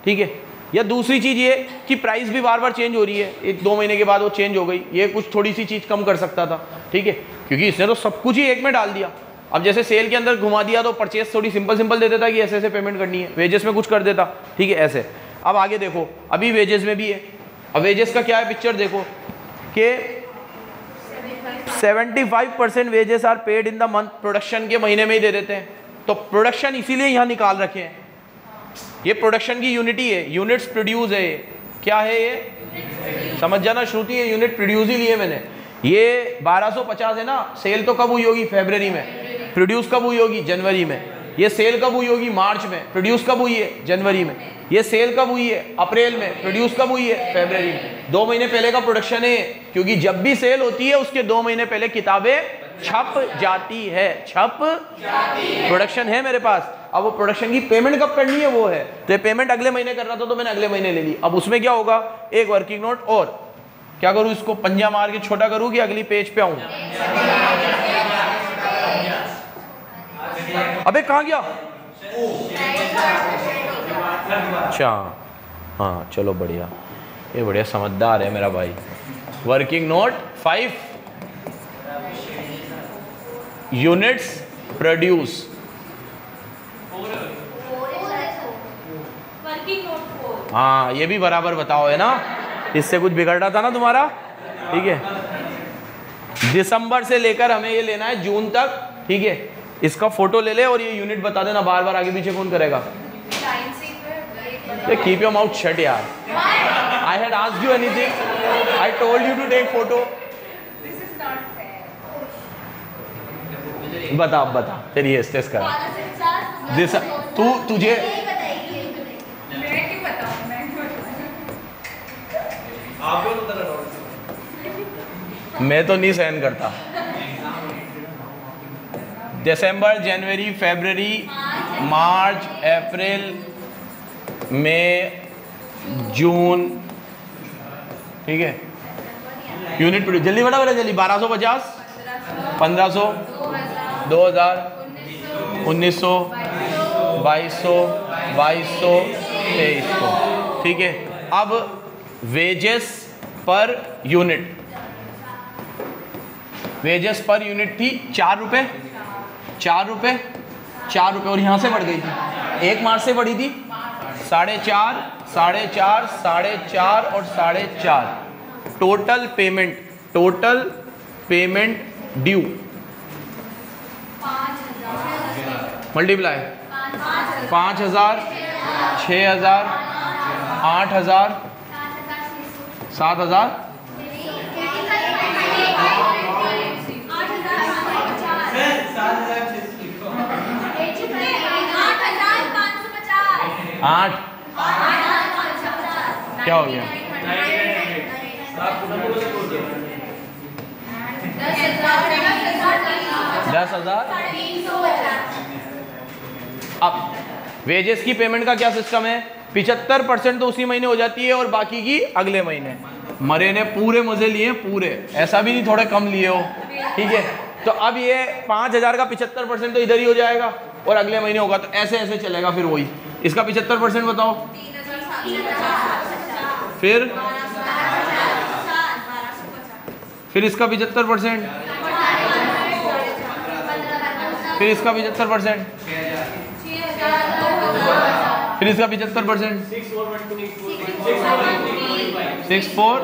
ठीक है। या दूसरी चीज़ ये कि प्राइस भी बार बार चेंज हो रही है, 1-2 महीने के बाद वो चेंज हो गई, ये कुछ थोड़ी सी चीज़ कम कर सकता था, ठीक है, क्योंकि इसने तो सब कुछ ही एक में डाल दिया। अब जैसे सेल के अंदर घुमा दिया तो परचेस थोड़ी सिंपल दे देता कि ऐसे ऐसे पेमेंट करनी है, वेजेस में कुछ कर देता, ठीक है, ऐसे। अब आगे देखो, अभी वेजेस में भी है, अब वेजेस का क्या है पिक्चर देखो कि 75% wages are paid in the month, production के महीने में ही दे देते हैं। तो प्रोडक्शन इसीलिए यहाँ निकाल रखे हैं, ये प्रोडक्शन की यूनिटी है, यूनिट्स प्रोड्यूस है, ये क्या है, ये समझ जाना श्रुति, ये यूनिट प्रोड्यूस ही लिए मैंने। ये 1250 है ना, सेल तो कब हुई होगी, फरवरी में, प्रोड्यूस कब हुई होगी, जनवरी में। ये सेल कब हुई होगी, मार्च में, प्रोड्यूस कब हुई है, जनवरी में। ये सेल कब हुई है, अप्रैल में, प्रोड्यूस कब हुई है, फरवरी में। 2 महीने पहले का प्रोडक्शन है, क्योंकि जब भी सेल होती है उसके 2 महीने पहले किताबें छप जाती है, छप प्रोडक्शन है मेरे पास। अब वो प्रोडक्शन की पेमेंट कब करनी है वो है, तो ये पेमेंट अगले महीने कर रहा था तो मैंने अगले महीने ले ली। अब उसमें क्या होगा, एक वर्किंग नोट, और क्या करूं, इसको पंजा मार के छोटा करूं कि अगली पेज पे आऊं। अबे कहां गया, अच्छा हाँ चलो बढ़िया, ये बढ़िया समझदार है मेरा भाई। वर्किंग नोट 5 यूनिट्स प्रोड्यूस, हाँ ये भी बराबर बताओ, है ना, इससे कुछ बिगड़ रहा था ना तुम्हारा, ठीक है। दिसंबर से लेकर हमें ये लेना है जून तक, ठीक है। इसका फोटो ले ले और ये यूनिट बता देना, बार बार आगे पीछे कौन करेगा। कीप योर माउथ शट यार, I had asked you anything, I told you to take photo. बता अब बता, तेरी हेस्टेस कर तू, तुझे मैं तो नहीं सहन करता। दिसंबर, जनवरी, फरवरी, मार्च, अप्रैल, मई, जून, ठीक है। यूनिट प्रोड्यूस, जल्दी बड़ा बड़ा जल्दी, 1250, 1500, 2000, 1900, 2200, 2300, ठीक है। अब wages per unit, wages per unit थी 4 रुपये, 4 रुपये, 4 रुपये, और यहाँ से बढ़ गई थी, 1 मार्च से बढ़ी थी 4.5, 4.5, 4.5 और 4.5। टोटल पेमेंट ड्यू मल्टीप्लाई 5000, 6000, 8000, 7000, 8, क्या हो गया, 10,000। अब वेजेस की पेमेंट का क्या सिस्टम है, 75% तो उसी महीने हो जाती है और बाकी की अगले महीने। मरे ने पूरे मजे लिए, पूरे, ऐसा भी नहीं थोड़े कम लिए हो, ठीक है। तो अब ये 5000 का 75% तो इधर ही हो जाएगा और अगले महीने होगा, तो ऐसे ऐसे चलेगा फिर वही। इसका 75% बताओ, फिर इसका 75%, फिर इसका 75%, फिर इसका 75%, 64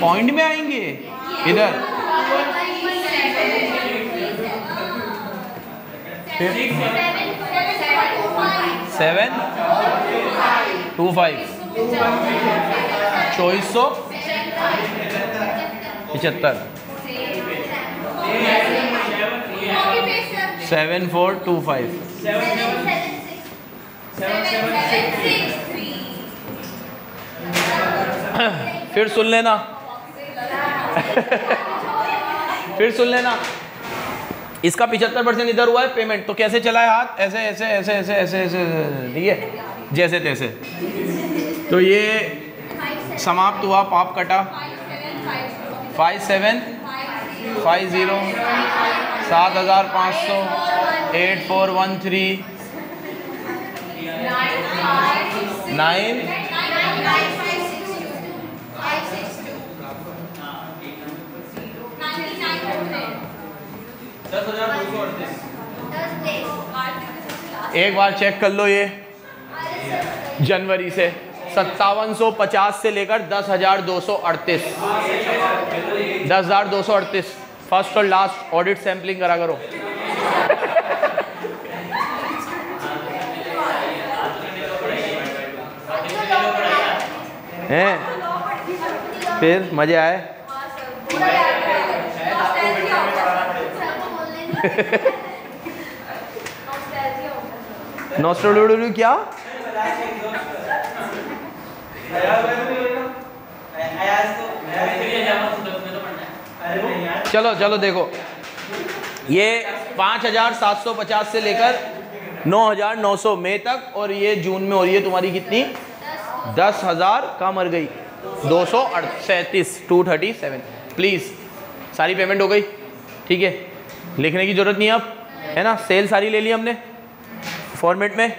पॉइंट में आएंगे इधर, फिर 725 2475 7425 फिर सुन लेना फिर सुन लेना, इसका 75% इधर हुआ है पेमेंट, तो कैसे चला है हाथ, ऐसे ऐसे ऐसे ऐसे ऐसे ऐसे, ठीक है, जैसे तैसे। तो ये समाप्त हुआ, पाप कटा 5750 7500 8413 9 एक बार चेक कर लो, ये जनवरी से 5750 से लेकर 10,238 10,238 फर्स्ट और लास्ट ऑडिट सैम्पलिंग करा करो। हैं फिर मजे आए? नॉस्ट्रेलू क्या? चलो चलो देखो, ये 5,750 से लेकर 9,900 मई तक, और ये जून में हो रही है तुम्हारी कितनी, 10,000 का मर गई 237 237। प्लीज़ सारी पेमेंट हो गई, ठीक है, लिखने की ज़रूरत नहीं है अब, है ना, सेल सारी ले ली हमने फॉर्मेट में,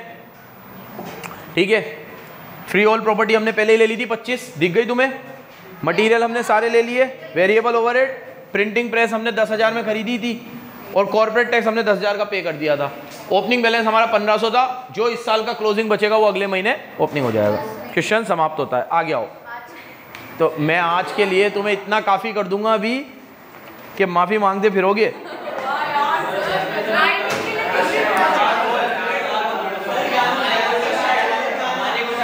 ठीक है। फ्री होल्ड प्रॉपर्टी हमने पहले ही ले ली थी 25, दिख गई तुम्हें। मटेरियल हमने सारे ले लिए, वेरिएबल ओवरहेड, प्रिंटिंग प्रेस हमने 10,000 में खरीदी थी, और कॉर्पोरेट टैक्स हमने 10,000 का पे कर दिया था। ओपनिंग बैलेंस हमारा 1,500 था, जो इस साल का क्लोजिंग बचेगा वो अगले महीने ओपनिंग हो जाएगा। क्वेश्चन समाप्त होता है, आगे आओ। तो मैं आज के लिए तुम्हें इतना काफ़ी कर दूंगा अभी कि माफ़ी मांगते फिरोगे।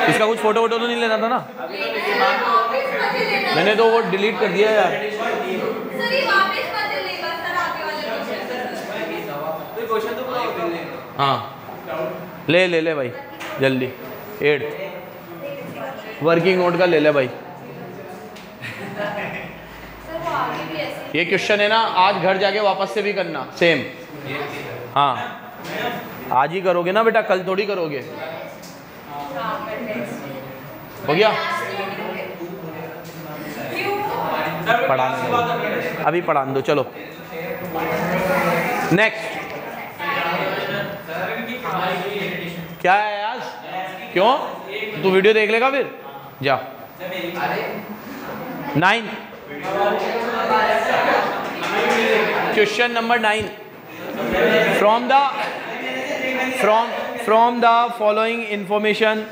इसका कुछ फोटो वोटो तो नहीं लेना था ना, मैंने तो वो डिलीट कर दिया यार। हाँ ले ले ले भाई जल्दी, 8 वर्किंग नोट का ले ले भाई। ये क्वेश्चन है ना, आज घर जाके वापस से भी करना सेम। हाँ आज ही करोगे ना बेटा, कल थोड़ी करोगे। हो गया, पढ़ाने दो अभी, पढ़ाने दो, चलो नेक्स्ट। क्या है आज, क्यों तू वीडियो देख लेगा फिर, जा 9 question number 9। From the following information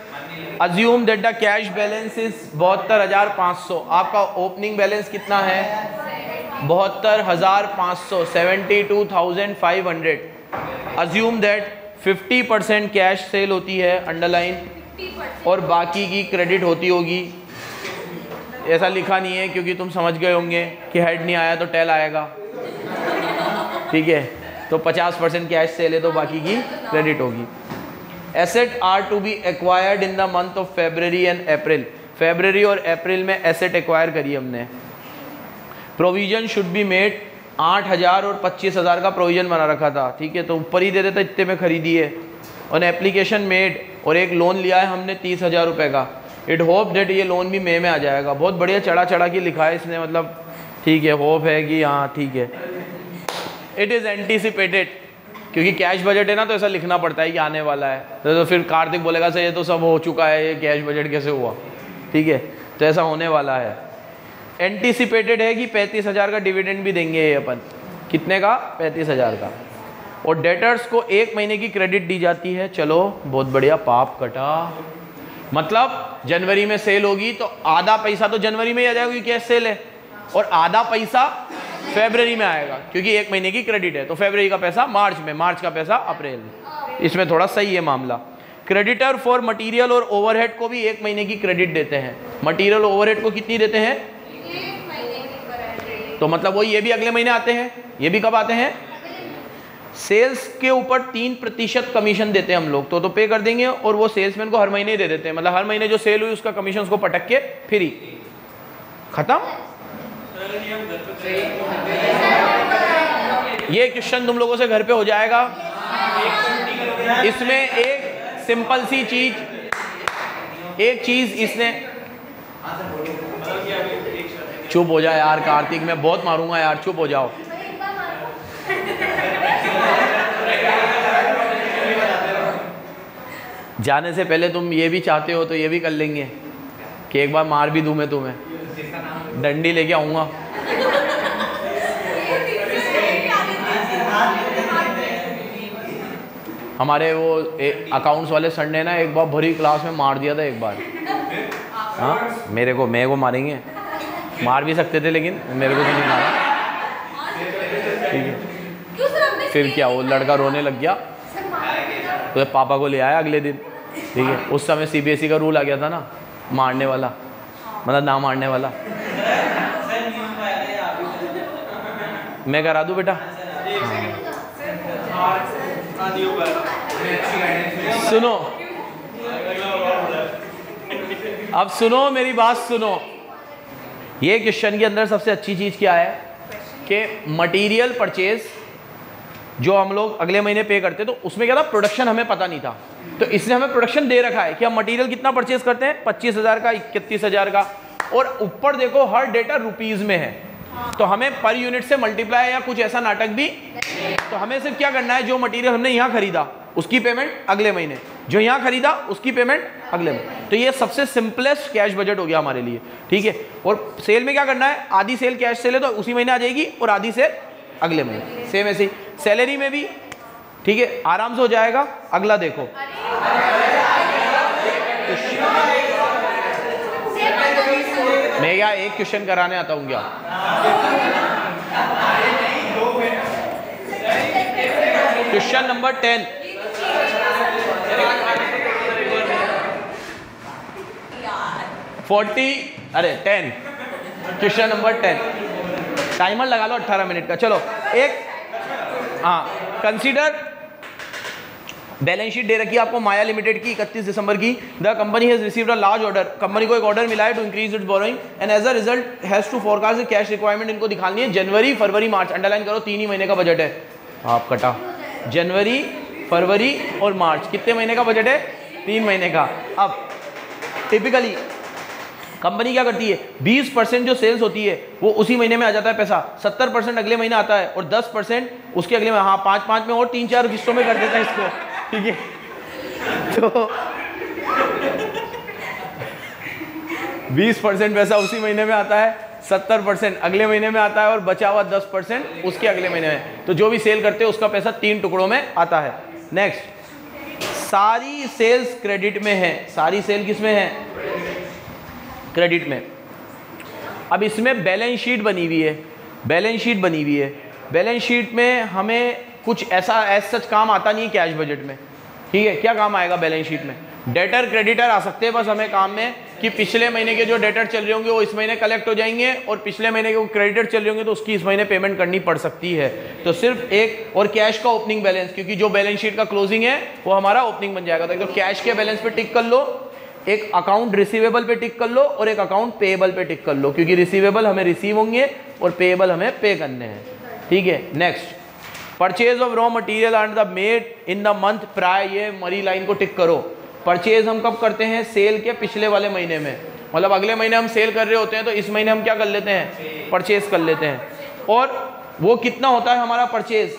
assume that the cash balance is 72,500। आपका ओपनिंग बैलेंस कितना है, 72,500 72,500। अज्यूम दैट 50% कैश सेल होती है, अंडरलाइन, और बाकी की क्रेडिट होती होगी। ऐसा लिखा नहीं है क्योंकि तुम समझ गए होंगे कि हेड नहीं आया तो टेल आएगा, ठीक है। तो 50% कैश सेल है तो बाकी की क्रेडिट होगी। Asset are to be acquired in the month of February and April. February और अप्रैल में एसेट एक्वायर करी हमने। प्रोविजन शुड बी मेड, 8,000 और 25,000 का प्रोविजन बना रखा था, ठीक है, तो ऊपर ही दे देता, इतने में खरीदी है। और एप्लीकेशन मेड, और एक लोन लिया है हमने 30,000 रुपये का। इट होप डेट ये लोन भी मई में आ जाएगा। बहुत बढ़िया चढ़ा चढ़ा के लिखा है इसने, मतलब ठीक है, होप है कि हाँ ठीक है। इट इज़ एंटीसिपेटेड, क्योंकि कैश बजट है ना, तो ऐसा लिखना पड़ता है कि आने वाला है। तो फिर कार्तिक बोलेगा सर ये तो सब हो चुका है, ये कैश बजट कैसे हुआ, ठीक है, तो ऐसा होने वाला है। एंटीसिपेटेड है कि 35,000 का डिविडेंड भी देंगे ये अपन। कितने का, 35,000 का। और डेटर्स को 1 महीने की क्रेडिट दी जाती है। चलो बहुत बढ़िया, पाप कटा। मतलब जनवरी में सेल होगी तो आधा पैसा तो जनवरी में ही आ जाएगा क्योंकि कैश सेल है, और आधा पैसा फरवरी में आएगा क्योंकि 1 महीने की क्रेडिट है। तो फरवरी का पैसा मार्च में, मार्च का पैसा अप्रैल में। इसमें थोड़ा सही है मामला। क्रेडिटर फॉर मटेरियल और ओवरहेड को भी 1 महीने की क्रेडिट देते हैं। मटेरियल और ओवरहेड को कितनी देते हैं? 1 महीने की। तो मतलब वो ये भी अगले महीने आते हैं। ये भी कब आते हैं? सेल्स के ऊपर 3% कमीशन देते हैं हम लोग, तो पे कर देंगे और वो सेल्समैन को हर महीने ही दे देते हैं। मतलब हर महीने जो सेल हुई उसका कमीशन उसको पटक के फ्री, खत्म। ये क्वेश्चन तुम लोगों से घर पे हो जाएगा। इसमें एक सिंपल सी चीज, एक चीज इसने, चुप हो जा यार कार्तिक, मैं बहुत मारूंगा यार, चुप हो जाओ। जाने से पहले तुम ये भी चाहते हो तो ये भी कर लेंगे कि एक बार मार भी दूं मैं तुम्हें, डंडी लेके आऊंगा। हमारे वो अकाउंट्स वाले सर ने ना एक बार भरी क्लास में मार दिया था एक बार। हाँ मेरे को मारेंगे, मार भी सकते थे लेकिन मेरे को तो नहीं मारा। ठीक है, फिर क्या, वो लड़का रोने लग गया तो पापा को ले आया अगले दिन। ठीक है, उस समय CBSE का रूल आ गया था ना, मारने वाला, मतलब ना मारने वाला। मैं करा दूं बेटा? सुनो, अब सुनो मेरी बात सुनो। ये क्वेश्चन के अंदर सबसे अच्छी चीज क्या है कि मटेरियल परचेज जो हम लोग अगले महीने पे करते तो उसमें क्या था, प्रोडक्शन हमें पता नहीं था, तो इसने हमें प्रोडक्शन दे रखा है कि हम मटेरियल कितना परचेज करते हैं, 25,000 का, 31,000 का, और ऊपर देखो हर डेटा रुपीज में है, तो हमें पर यूनिट से मल्टीप्लाई या कुछ ऐसा नाटक भी। तो हमें सिर्फ क्या करना है, जो मटेरियल हमने यहाँ खरीदा उसकी पेमेंट अगले महीने, जो यहाँ खरीदा उसकी पेमेंट अगले महीने। तो ये सबसे सिंपलेस्ट कैश बजट हो गया हमारे लिए। ठीक है, और सेल में क्या करना है, आधी सेल कैश सेल है तो उसी महीने आ जाएगी और आधी सेल अगले महीने, सेम ऐसे ही। सैलरी में भी ठीक है, आराम से हो जाएगा। अगला देखो, मैं क्या एक क्वेश्चन कराने आता हूँ क्या? Question number 10, question number 10, timer लगा लो 18 मिनट का। चलो एक, हाँ, कंसीडर बैलेंस शीट दे रखी है आपको माया लिमिटेड की 31 दिसंबर की। The company has received a large order, company को एक ऑर्डर मिला है to increase its borrowing and as a result has to forecast the cash requirement. इनको दिखानी है जनवरी, फरवरी, मार्च, अंडरलाइन करो, 3 ही महीने का बजट है। आप कटा, जनवरी, फरवरी और मार्च, कितने महीने का बजट है? 3 महीने का। अब टिपिकली कंपनी क्या करती है, 20% जो सेल्स होती है वो उसी महीने में आ जाता है पैसा, 70% अगले महीने आता है और 10% उसके अगले महीने, हाँ 5-5 में और 3-4 किस्तों में कर देते हैं इसको। ठीक है, तो 20% पैसा उसी महीने में आता है, 70% अगले महीने में आता है और बचा हुआ 10% उसके अगले महीने में। तो जो भी सेल करते हैं उसका पैसा 3 टुकड़ों में आता है। नेक्स्ट, सारी सेल्स क्रेडिट में है। सारी सेल किस में है? क्रेडिट में। अब इसमें बैलेंस शीट बनी हुई है, बैलेंस शीट बनी हुई है। बैलेंस शीट में हमें कुछ ऐसा सच काम आता नहीं है कैश बजट में। ठीक है, क्या काम आएगा बैलेंस शीट में? डेटर क्रेडिटर आ सकते हैं बस हमें काम में, कि पिछले महीने के जो डेटर चल रहे होंगे वो इस महीने कलेक्ट हो जाएंगे और पिछले महीने के क्रेडिटर चल रहे होंगे तो उसकी इस महीने पेमेंट करनी पड़ सकती है। तो सिर्फ एक, और कैश का ओपनिंग बैलेंस, क्योंकि जो बैलेंस शीट का क्लोजिंग है वो हमारा ओपनिंग बन जाएगा। तो कैश के बैलेंस पे टिक कर लो, एक अकाउंट रिसीवेबल पे टिक कर लो और एक अकाउंट पेएबल पे टिक कर लो, क्योंकि रिसीवेबल हमें रिसीव होंगे और पेएबल हमें पे करने हैं। ठीक है, next, purchase of raw material and the made in the month prior, ये मरी लाइन को टिक करो। परचेज हम कब करते हैं? सेल के पिछले वाले महीने में, मतलब अगले महीने हम सेल कर रहे होते हैं तो इस महीने हम क्या कर लेते हैं? परचेज कर लेते हैं। और वो कितना होता है हमारा परचेज?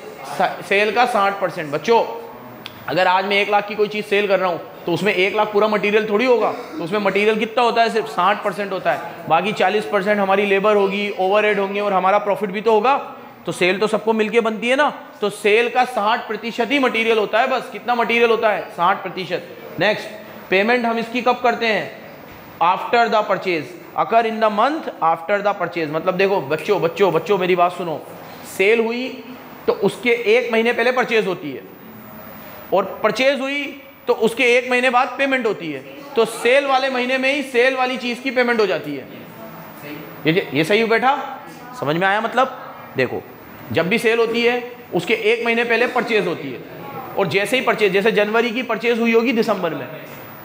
सेल का 60%। बच्चों अगर आज मैं 1 लाख की कोई चीज़ सेल कर रहा हूँ तो उसमें 1 लाख पूरा मटेरियल थोड़ी होगा, तो उसमें मटेरियल कितना होता है? सिर्फ 60% होता है। बाकी 40% हमारी लेबर होगी, ओवरहेड होंगे और हमारा प्रॉफिट भी तो होगा। तो सेल तो सबको मिलके बनती है ना, तो सेल का 60% ही मटेरियल होता है। बस कितना मटेरियल होता है? 60%। नेक्स्ट, पेमेंट हम इसकी कब करते हैं? After the purchase, occur in the month after the purchase. मतलब देखो बच्चों बच्चों बच्चों मेरी बात सुनो, सेल हुई तो उसके 1 महीने पहले परचेज होती है, और परचेज हुई तो उसके 1 महीने बाद पेमेंट होती है, तो सेल वाले महीने में ही सेल वाली चीज़ की पेमेंट हो जाती है। ये सही बैठा, समझ में आया? मतलब देखो, जब भी सेल होती है उसके 1 महीने पहले परचेज होती है, और जैसे ही परचेज, जैसे जनवरी की परचेज हुई होगी दिसंबर में,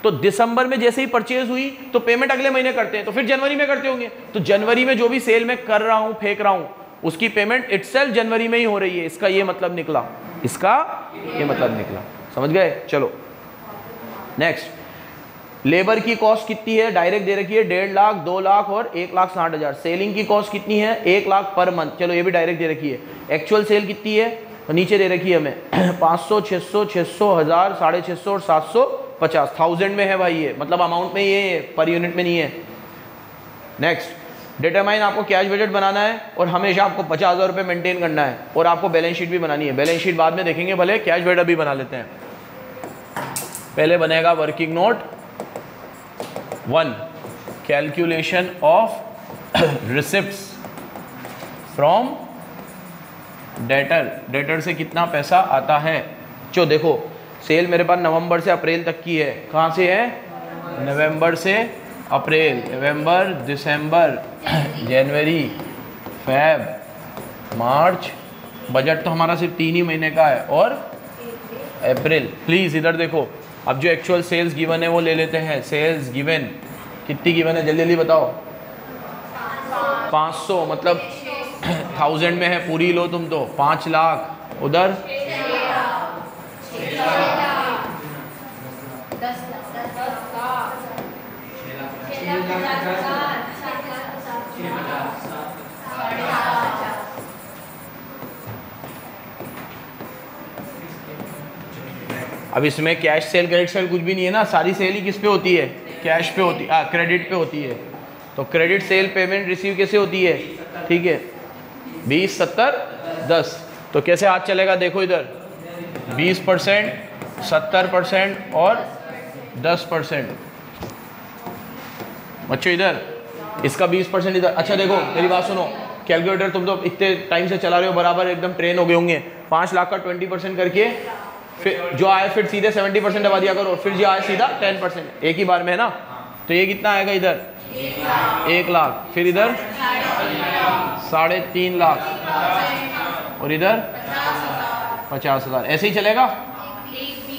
तो दिसंबर में जैसे ही परचेज हुई तो पेमेंट अगले महीने करते हैं, तो फिर जनवरी में करते होंगे, तो जनवरी में जो भी सेल में कर रहा हूँ, फेंक रहा हूँ, उसकी पेमेंट इटसेल्फ जनवरी में ही हो रही है। इसका ये मतलब निकला, इसका ये मतलब निकला, समझ गए? चलो नेक्स्ट, लेबर की कॉस्ट कितनी है? डायरेक्ट दे रखी है 1.5 लाख, 2 लाख और 1,60,000। सेलिंग की कॉस्ट कितनी है? 1 लाख पर मंथ, चलो ये भी डायरेक्ट दे रखी है। एक्चुअल सेल कितनी है? तो नीचे दे रखी है हमें 500, 600, 600, 1000, 650 और 750। 1000 में है भाई, ये मतलब अमाउंट में ये है, पर यूनिट में नहीं है। नेक्स्ट, डिटरमाइन, आपको कैश बजट बनाना है और हमेशा आपको 50,000 रुपये मेंटेन करना है, और आपको बैलेंस शीट भी बनानी है। बैलेंस शीट बाद में देखेंगे, भले कैश बजट भी बना लेते हैं। पहले बनेगा working note 1, calculation of receipts from debtor. Debtor से कितना पैसा आता है? जो देखो, सेल मेरे पास नवंबर से अप्रैल तक की है। कहाँ से है? नवंबर से अप्रैल, नवंबर, दिसंबर, जनवरी, फेब, मार्च। बजट तो हमारा सिर्फ 3 ही महीने का है, और अप्रैल। प्लीज़ इधर देखो, अब जो एक्चुअल सेल्स गिवन है वो ले लेते हैं। सेल्स गिवन कितनी गिवन है? जल्दी जल्दी बताओ। 500, मतलब 1000 में है, पूरी लो तुम तो। 5 लाख उधर, 'अब इसमें कैश सेल, क्रेडिट सेल कुछ भी नहीं है ना, सारी सेल ही किस पे होती है? कैश पे होती है, क्रेडिट पे होती है। तो क्रेडिट सेल पेमेंट रिसीव कैसे होती है? ठीक है, 20, 70, 10। तो कैसे हाथ चलेगा? देखो इधर 20%, 70% और 10%। बच्चों इधर इसका 20% इधर। अच्छा देखो मेरी बात सुनो, कैलकुलेटर तुम तो इतने टाइम से चला रहे हो, बराबर एकदम ट्रेन हो गए होंगे। 5 लाख का 20% करके फिर जो आए, फिर सीधे 70% दबा दिया करो, फिर जो आए सीधा 10%, एक ही बार में है ना। तो ये कितना आएगा? इधर 1 लाख, फिर इधर 3.5 लाख, और इधर 50,000। ऐसे ही चलेगा,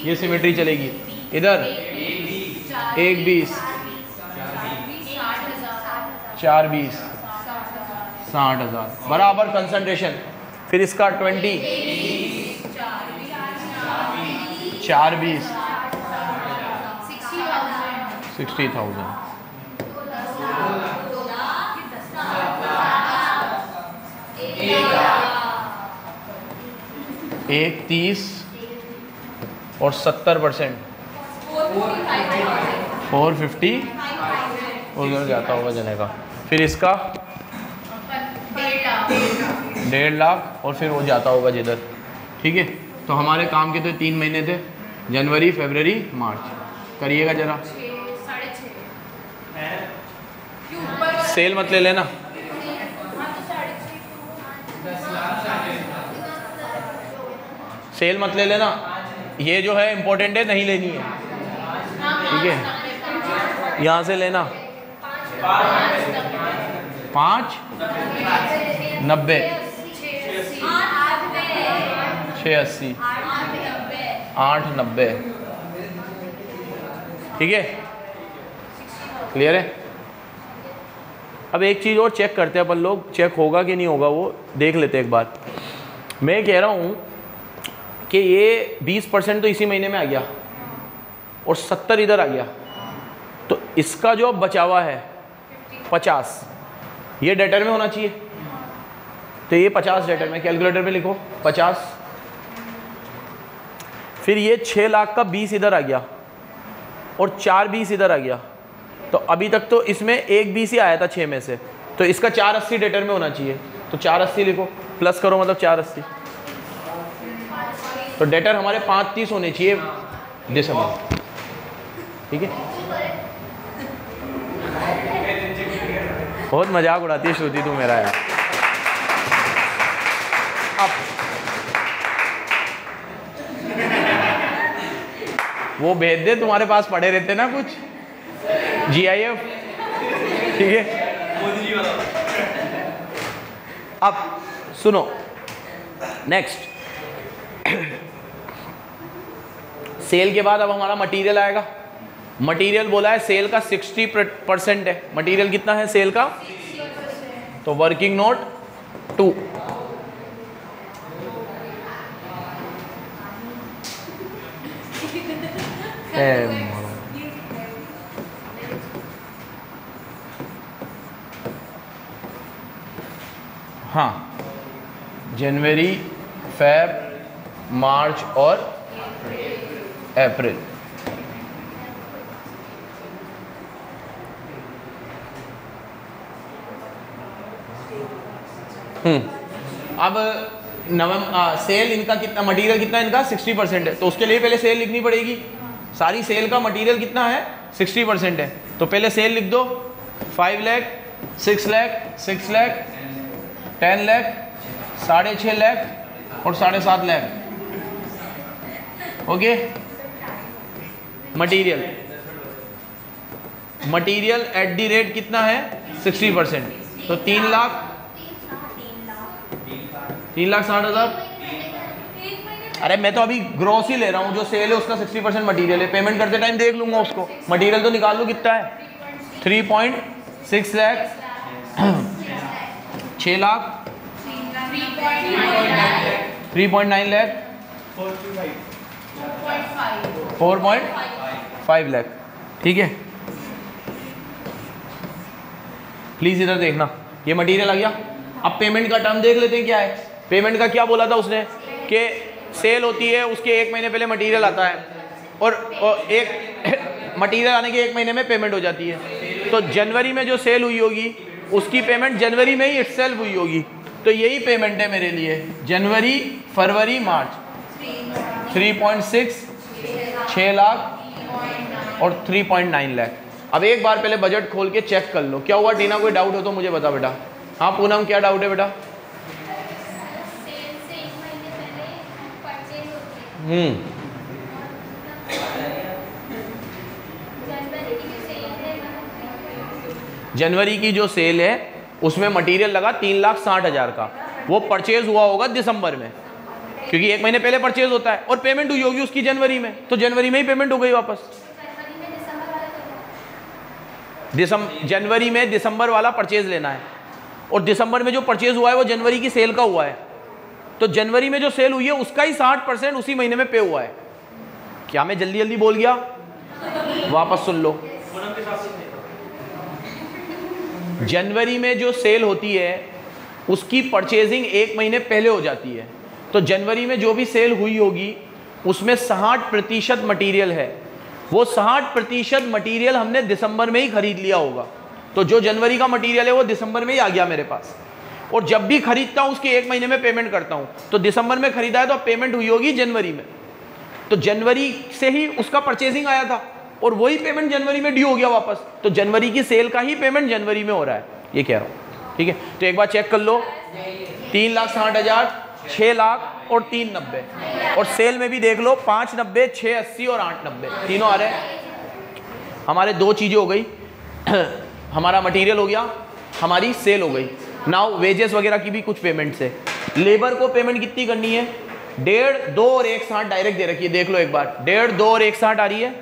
ये सिमेट्री चलेगी। इधर 1,20, 4,20, 60,000 बराबर कंसंट्रेशन। फिर इसका 20, 4,20, 60,000। एक 30 और 70%, 450 उधर जाता होगा जने का। फिर इसका 1.5 लाख, और फिर वो जाता होगा जिधर। ठीक है, तो हमारे काम के तो 3 महीने थे, जनवरी, फरवरी, मार्च। करिएगा जरा। सेल मत ले लेना, सेल मत ले लेना, ये जो है इम्पोर्टेंट है, नहीं लेनी है। ठीक है, यहाँ से लेना 5,90, 680, 8,90। ठीक है, क्लियर है? अब एक चीज़ और चेक करते हैं अपन लोग, चेक होगा कि नहीं होगा वो देख लेते हैं एक बार। मैं कह रहा हूँ कि ये 20% तो इसी महीने में आ गया और 70 इधर आ गया, तो इसका जो बचा हुआ है 50, ये डेटर में होना चाहिए। तो ये 50 डेटर में, कैलकुलेटर पे लिखो 50। फिर ये 6 लाख का 20 इधर आ गया और 4,20 इधर आ गया, तो अभी तक तो इसमें 1,20 ही आया था 6 में से, तो इसका 480 डेटर में होना चाहिए। तो 480 लिखो, प्लस करो मतलब 480। तो डेटर हमारे 5,30 होने चाहिए दिसंबर। ठीक है, बहुत मजाक उड़ाती है श्रुति तू मेरा यार। अब वो भेज दे, तुम्हारे पास पड़े रहते ना कुछ GIF, ठीक है। अब सुनो नेक्स्ट, सेल के बाद अब हमारा मटेरियल आएगा। मटेरियल बोला है सेल का 60% है। मटेरियल कितना है सेल का? तो वर्किंग नोट 2, हाँ, जनवरी, फेब, मार्च और अप्रैल। अब सेल इनका कितना, मटेरियल कितना इनका 60% है, तो उसके लिए पहले सेल लिखनी पड़ेगी। सारी सेल का मटेरियल कितना है? 60% है, तो पहले सेल लिख दो। 5 लाख, 6 लाख, 6 लाख, 10 लाख, 6.5 लाख और 7.5 lakh. Okay, material at the rate कितना है? 60%, तो 3,60,000। अरे मैं तो अभी ग्रॉस ही ले रहा हूँ, जो सेल है उसका 60% मटेरियल है। पेमेंट करते टाइम देख लूंगा उसको, मटेरियल तो निकाल लूँ कितना है। 3.6 लाख, 6 लाख, 3.9 लाख, 4.5 लाख। ठीक है, प्लीज इधर देखना, ये मटेरियल आ गया। अब पेमेंट का टर्म देख लेते हैं क्या है। पेमेंट का क्या बोला था उसने कि सेल होती है, उसके 1 महीने पहले मटेरियल आता है और एक मटेरियल आने के 1 महीने में पेमेंट हो जाती है। तो जनवरी में जो सेल हुई होगी उसकी पेमेंट जनवरी में ही इटसेल्फ हुई होगी। तो यही पेमेंट है मेरे लिए, जनवरी, फरवरी, मार्च। 3.6, 6 लाख और 3.9 लाख। अब एक बार पहले बजट खोल के चेक कर लो। क्या हुआ टीना, कोई डाउट हो तो मुझे बता बेटा। हाँ पूनम, क्या डाउट है बेटा? जनवरी की जो सेल है उसमें मटेरियल लगा 3,60,000 का, वो परचेज हुआ होगा दिसंबर में, क्योंकि 1 महीने पहले परचेज होता है, और पेमेंट हुई होगी उसकी जनवरी में, तो जनवरी में ही पेमेंट हो गई वापस। जनवरी में दिसंबर वाला परचेज लेना है, और दिसंबर में जो परचेज हुआ है वो जनवरी की सेल का हुआ है, तो जनवरी में जो सेल हुई है उसका ही 60% उसी महीने में पे हुआ है। क्या मैं जल्दी जल्दी बोल गया? वापस सुन लो। जनवरी में जो सेल होती है उसकी परचेजिंग 1 महीने पहले हो जाती है, तो जनवरी में जो भी सेल हुई होगी उसमें 60% मटेरियल है, वो 60% मटेरियल हमने दिसंबर में ही खरीद लिया होगा। तो जो जनवरी का मटेरियल है वो दिसंबर में ही आ गया मेरे पास, और जब भी खरीदता हूं उसके 1 महीने में पेमेंट करता हूं। तो दिसंबर में खरीदा है तो पेमेंट हुई होगी जनवरी में, तो जनवरी से ही उसका परचेजिंग आया था और वही पेमेंट जनवरी में ड्यू हो गया वापस, तो जनवरी की सेल का ही पेमेंट जनवरी में हो रहा है, ये कह रहा हूं। ठीक है, तो एक बार चेक कर लो। 3,60,000, 6 लाख और 390, और सेल में भी देख लो 590, 680 और 890, तीनों आ रहे हैं। हमारे 2 चीजें हो गई, हमारा मटेरियल हो गया, हमारी सेल हो गई। नाउ वेजेस वगैरह की भी कुछ पेमेंट्स है। लेबर को पेमेंट कितनी करनी है? 1.5, 2 और 1.60 डायरेक्ट दे रखी है, देख लो एक बार। 1.5, 2 और 1.60 आ रही है?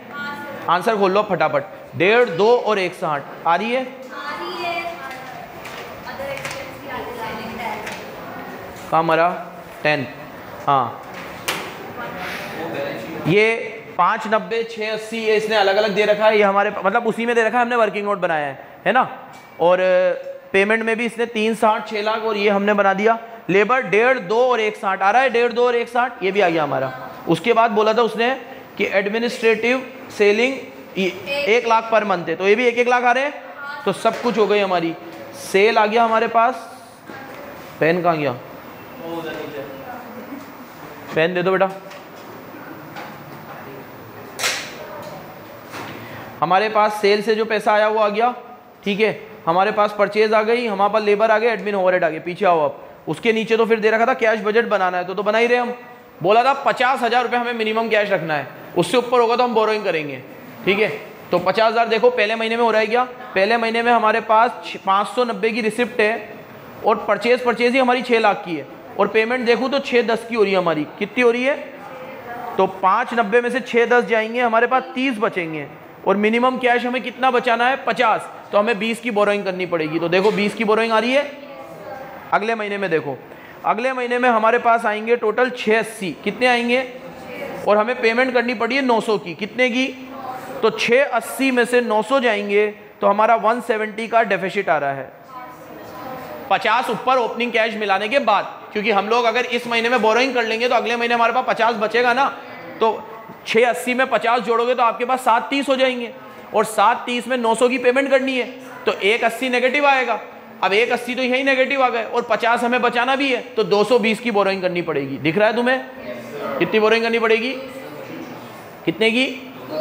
आंसर खोल लो फटाफट। 1.5, 2 और 1.60 आ रही है? कहाँ मरा? 10। हाँ, ये 590, 680 ये इसने अलग अलग दे रखा है, ये हमारे मतलब उसी में दे रखा है, हमने वर्किंग नोट बनाया है ना। और पेमेंट में भी इसने 360, 6 लाख और ये हमने बना दिया। लेबर 1.5, 2 और 1.60 आ रहा है, 1.5, 2 और 1.60 ये भी आ गया हमारा। उसके बाद बोला था उसने कि administrative selling 1 lakh per month है, तो ये भी 1-1 लाख आ रहे हैं, तो सब कुछ हो गई हमारी। सेल आ गया हमारे पास। पेन कहाँ गया? पेन दे दो बेटा। हमारे पास सेल से जो पैसा आया वो आ गया, ठीक है। हमारे पास परचेज आ गई, हमारे पास लेबर आ गए, एडमिन ओवरहेड आ गए। पीछे आओ आप। उसके नीचे तो फिर दे रखा था कैश बजट बनाना है, तो बना ही रहे हम। बोला था 50,000 रुपये हमें मिनिमम कैश रखना है, उससे ऊपर होगा तो हम बोरोइंग करेंगे, ठीक है। तो 50,000 देखो पहले महीने में हो रहा है क्या, पहले महीने में हमारे पास 590 की रिसिप्ट है और परचेज ही हमारी 6 लाख की है, और पेमेंट देखूँ तो 610 की हो रही है हमारी। कितनी हो रही है, तो 590 में से 610 जाएंगे, हमारे पास 30 बचेंगे, और मिनिमम कैश हमें कितना बचाना है 50, तो हमें 20 की बोरोइंग करनी पड़ेगी। तो देखो 20 की बोरोइंग आ रही है। अगले महीने में देखो, अगले महीने में हमारे पास आएंगे टोटल 680, कितने आएंगे, और हमें पेमेंट करनी पड़ी है 900 की, कितने की, तो 680 में से 900 जाएंगे तो हमारा 170 का डेफिसिट आ रहा है, 50 ऊपर ओपनिंग कैश मिलाने के बाद। क्योंकि हम लोग अगर इस महीने में बोरोइंग कर लेंगे तो अगले महीने हमारे पास 50 बचेगा ना, तो 680 में 50 जोड़ोगे तो आपके पास 730 हो जाएंगे, और 730 में 900 की पेमेंट करनी है तो 180 नेगेटिव आएगा। अब 180 तो यही नेगेटिव आ गए, और 50 हमें बचाना भी है, तो 220 की बोरोइंग करनी पड़ेगी। दिख रहा है तुम्हें, कितनी बोरोइंग करनी पड़ेगी, कितने की,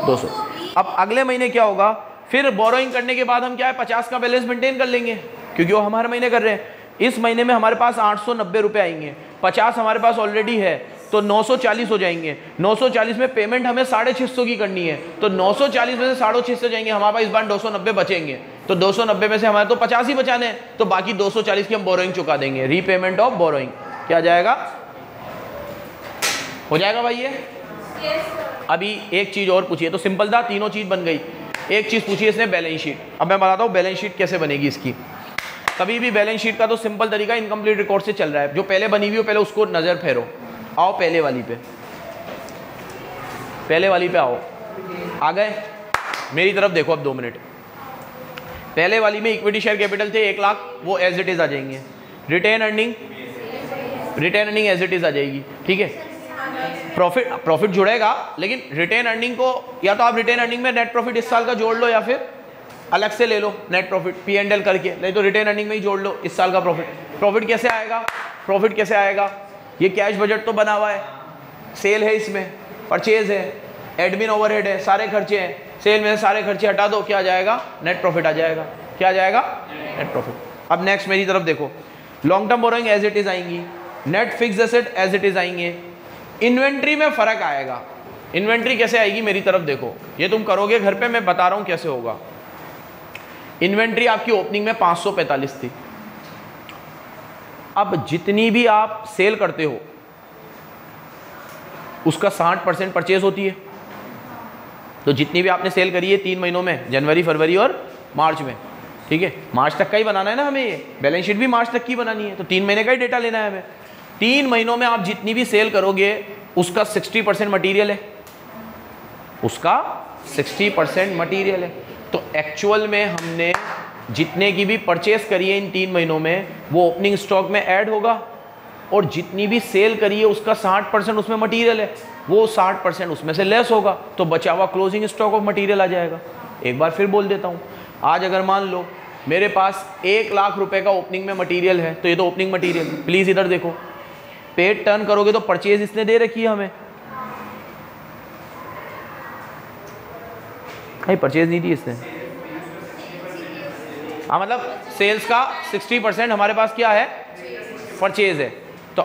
200। अब अगले महीने क्या होगा, फिर बोरोइंग करने के बाद हम क्या है 50 का बैलेंस मेंटेन कर लेंगे, क्योंकि वो हम हर महीने कर रहे हैं। इस महीने में हमारे पास 890 रुपये आएंगे, 50 हमारे पास ऑलरेडी है, तो 940 हो जाएंगे। 940 में पेमेंट हमें 650 की करनी है, तो 940 में से 650 जाएंगे, हमारे पास इस बार 290 बचेंगे। तो 290 में से हमारे तो 50 ही बचाने हैं, तो बाकी 240 की हम बोरोइंग चुका देंगे, रीपेमेंट ऑफ बोरोइंग। क्या जाएगा, हो जाएगा भाई ये। अभी एक चीज़ और पूछिए, तो सिंपल था, तीनों चीज़ बन गई। एक चीज़ पूछिए इसने, बैलेंस शीट। अब मैं बताता हूँ बैलेंस शीट कैसे बनेगी इसकी। कभी भी बैलेंस शीट का तो सिंपल तरीका इनकम्प्लीट रिकॉर्ड से चल रहा है, जो पहले बनी हुई हो पहले उसको नज़र फेरो। आओ पहले वाली पे, पहले वाली पे आओ, आ गए, मेरी तरफ देखो अब 2 मिनट। पहले वाली में इक्विटी शेयर कैपिटल थे 1 लाख, वो एज इट इज़ आ जाएंगे। Retained earning as it is आ जाएगी, ठीक है। प्रॉफिट जुड़ेगा, लेकिन रिटेन अर्निंग को या तो आप रिटेन अर्निंग में नेट प्रॉफिट इस साल का जोड़ लो, या फिर अलग से ले लो नेट प्रॉफिट P&L करके, नहीं तो रिटेन अर्निंग में ही जोड़ लो इस साल का प्रॉफिट। प्रॉफिट कैसे आएगा, प्रॉफिट कैसे आएगा, ये कैश बजट तो बना हुआ है, सेल है, इसमें परचेज है, एडमिन ओवरहेड है, सारे खर्चे हैं, सेल में से सारे खर्चे हटा दो, क्या जाएगा, नेट प्रॉफिट आ जाएगा। क्या जाएगा, नेट प्रॉफिट। अब नेक्स्ट मेरी तरफ देखो, long term borrowing as it is आएंगी, net fixed asset as it is आएंगे। इन्वेंट्री में फर्क आएगा। इन्वेंट्री कैसे आएगी, मेरी तरफ देखो, ये तुम करोगे घर पे, मैं बता रहा हूं कैसे होगा। इन्वेंट्री आपकी ओपनिंग में 545 थी, अब जितनी भी आप सेल करते हो उसका 60% परचेज होती है। तो जितनी भी आपने सेल करी है 3 महीनों में, जनवरी, फरवरी और मार्च में, ठीक है, मार्च तक का ही बनाना है ना हमें, ये बैलेंस शीट भी मार्च तक की बनानी है, तो 3 महीने का ही डेटा लेना है हमें। 3 महीनों में आप जितनी भी सेल करोगे उसका 60% मटीरियल है, उसका 60% मटीरियल है। तो एक्चुअल में हमने जितने की भी परचेस करी है इन 3 महीनों में वो ओपनिंग स्टॉक में ऐड होगा, और जितनी भी सेल करी है उसका 60% उसमें मटीरियल है, वो 60% उसमें से लेस होगा, तो बचा हुआ क्लोजिंग स्टॉक ऑफ मटीरियल आ जाएगा। एक बार फिर बोल देता हूँ, आज अगर मान लो मेरे पास 1 लाख रुपए का ओपनिंग में मटीरियल है, तो ये तो ओपनिंग मटीरियल, प्लीज़ इधर देखो, पेड टर्न करोगे तो परचेज इसने दे रखी है हमें, नहीं परचेज नहीं दी इसने, हाँ मतलब सेल्स का 60% हमारे पास क्या है, परचेज है। तो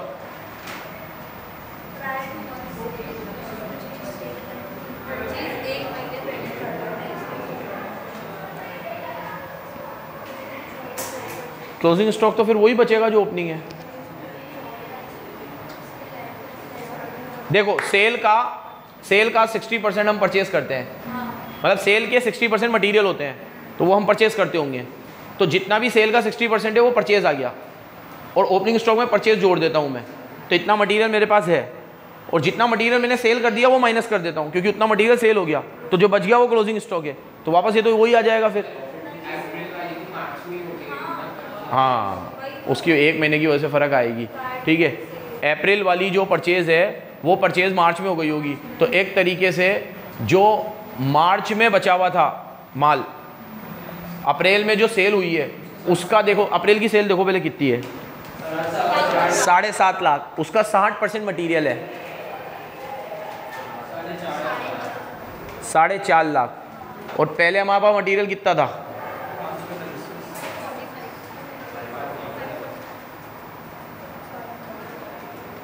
क्लोजिंग स्टॉक तो फिर वही बचेगा जो ओपनिंग है। देखो सेल का 60% हम परचेज करते हैं, मतलब सेल के 60% मटेरियल होते हैं, तो वो हम परचेज करते होंगे, तो जितना भी सेल का 60% है वो परचेज आ गया, और ओपनिंग स्टॉक में परचेज जोड़ देता हूँ मैं, तो इतना मटेरियल मेरे पास है, और जितना मटेरियल मैंने सेल कर दिया वो माइनस कर देता हूँ, क्योंकि उतना मटेरियल सेल हो गया, तो जो बच गया वो क्लोजिंग स्टॉक है, तो वापस ये तो वही आ जाएगा फिर। हाँ, उसकी 1 महीने की वजह से फ़र्क आएगी, ठीक है। अप्रैल वाली जो परचेज़ है वो परचेज़ मार्च में हो गई होगी, तो एक तरीके से जो मार्च में बचा हुआ था माल, अप्रैल में जो सेल हुई है उसका देखो, अप्रैल की सेल देखो पहले कितनी है, 7.5 लाख, उसका 60% मटीरियल है, 4.5 लाख, और पहले हमारे पास मटीरियल कितना था,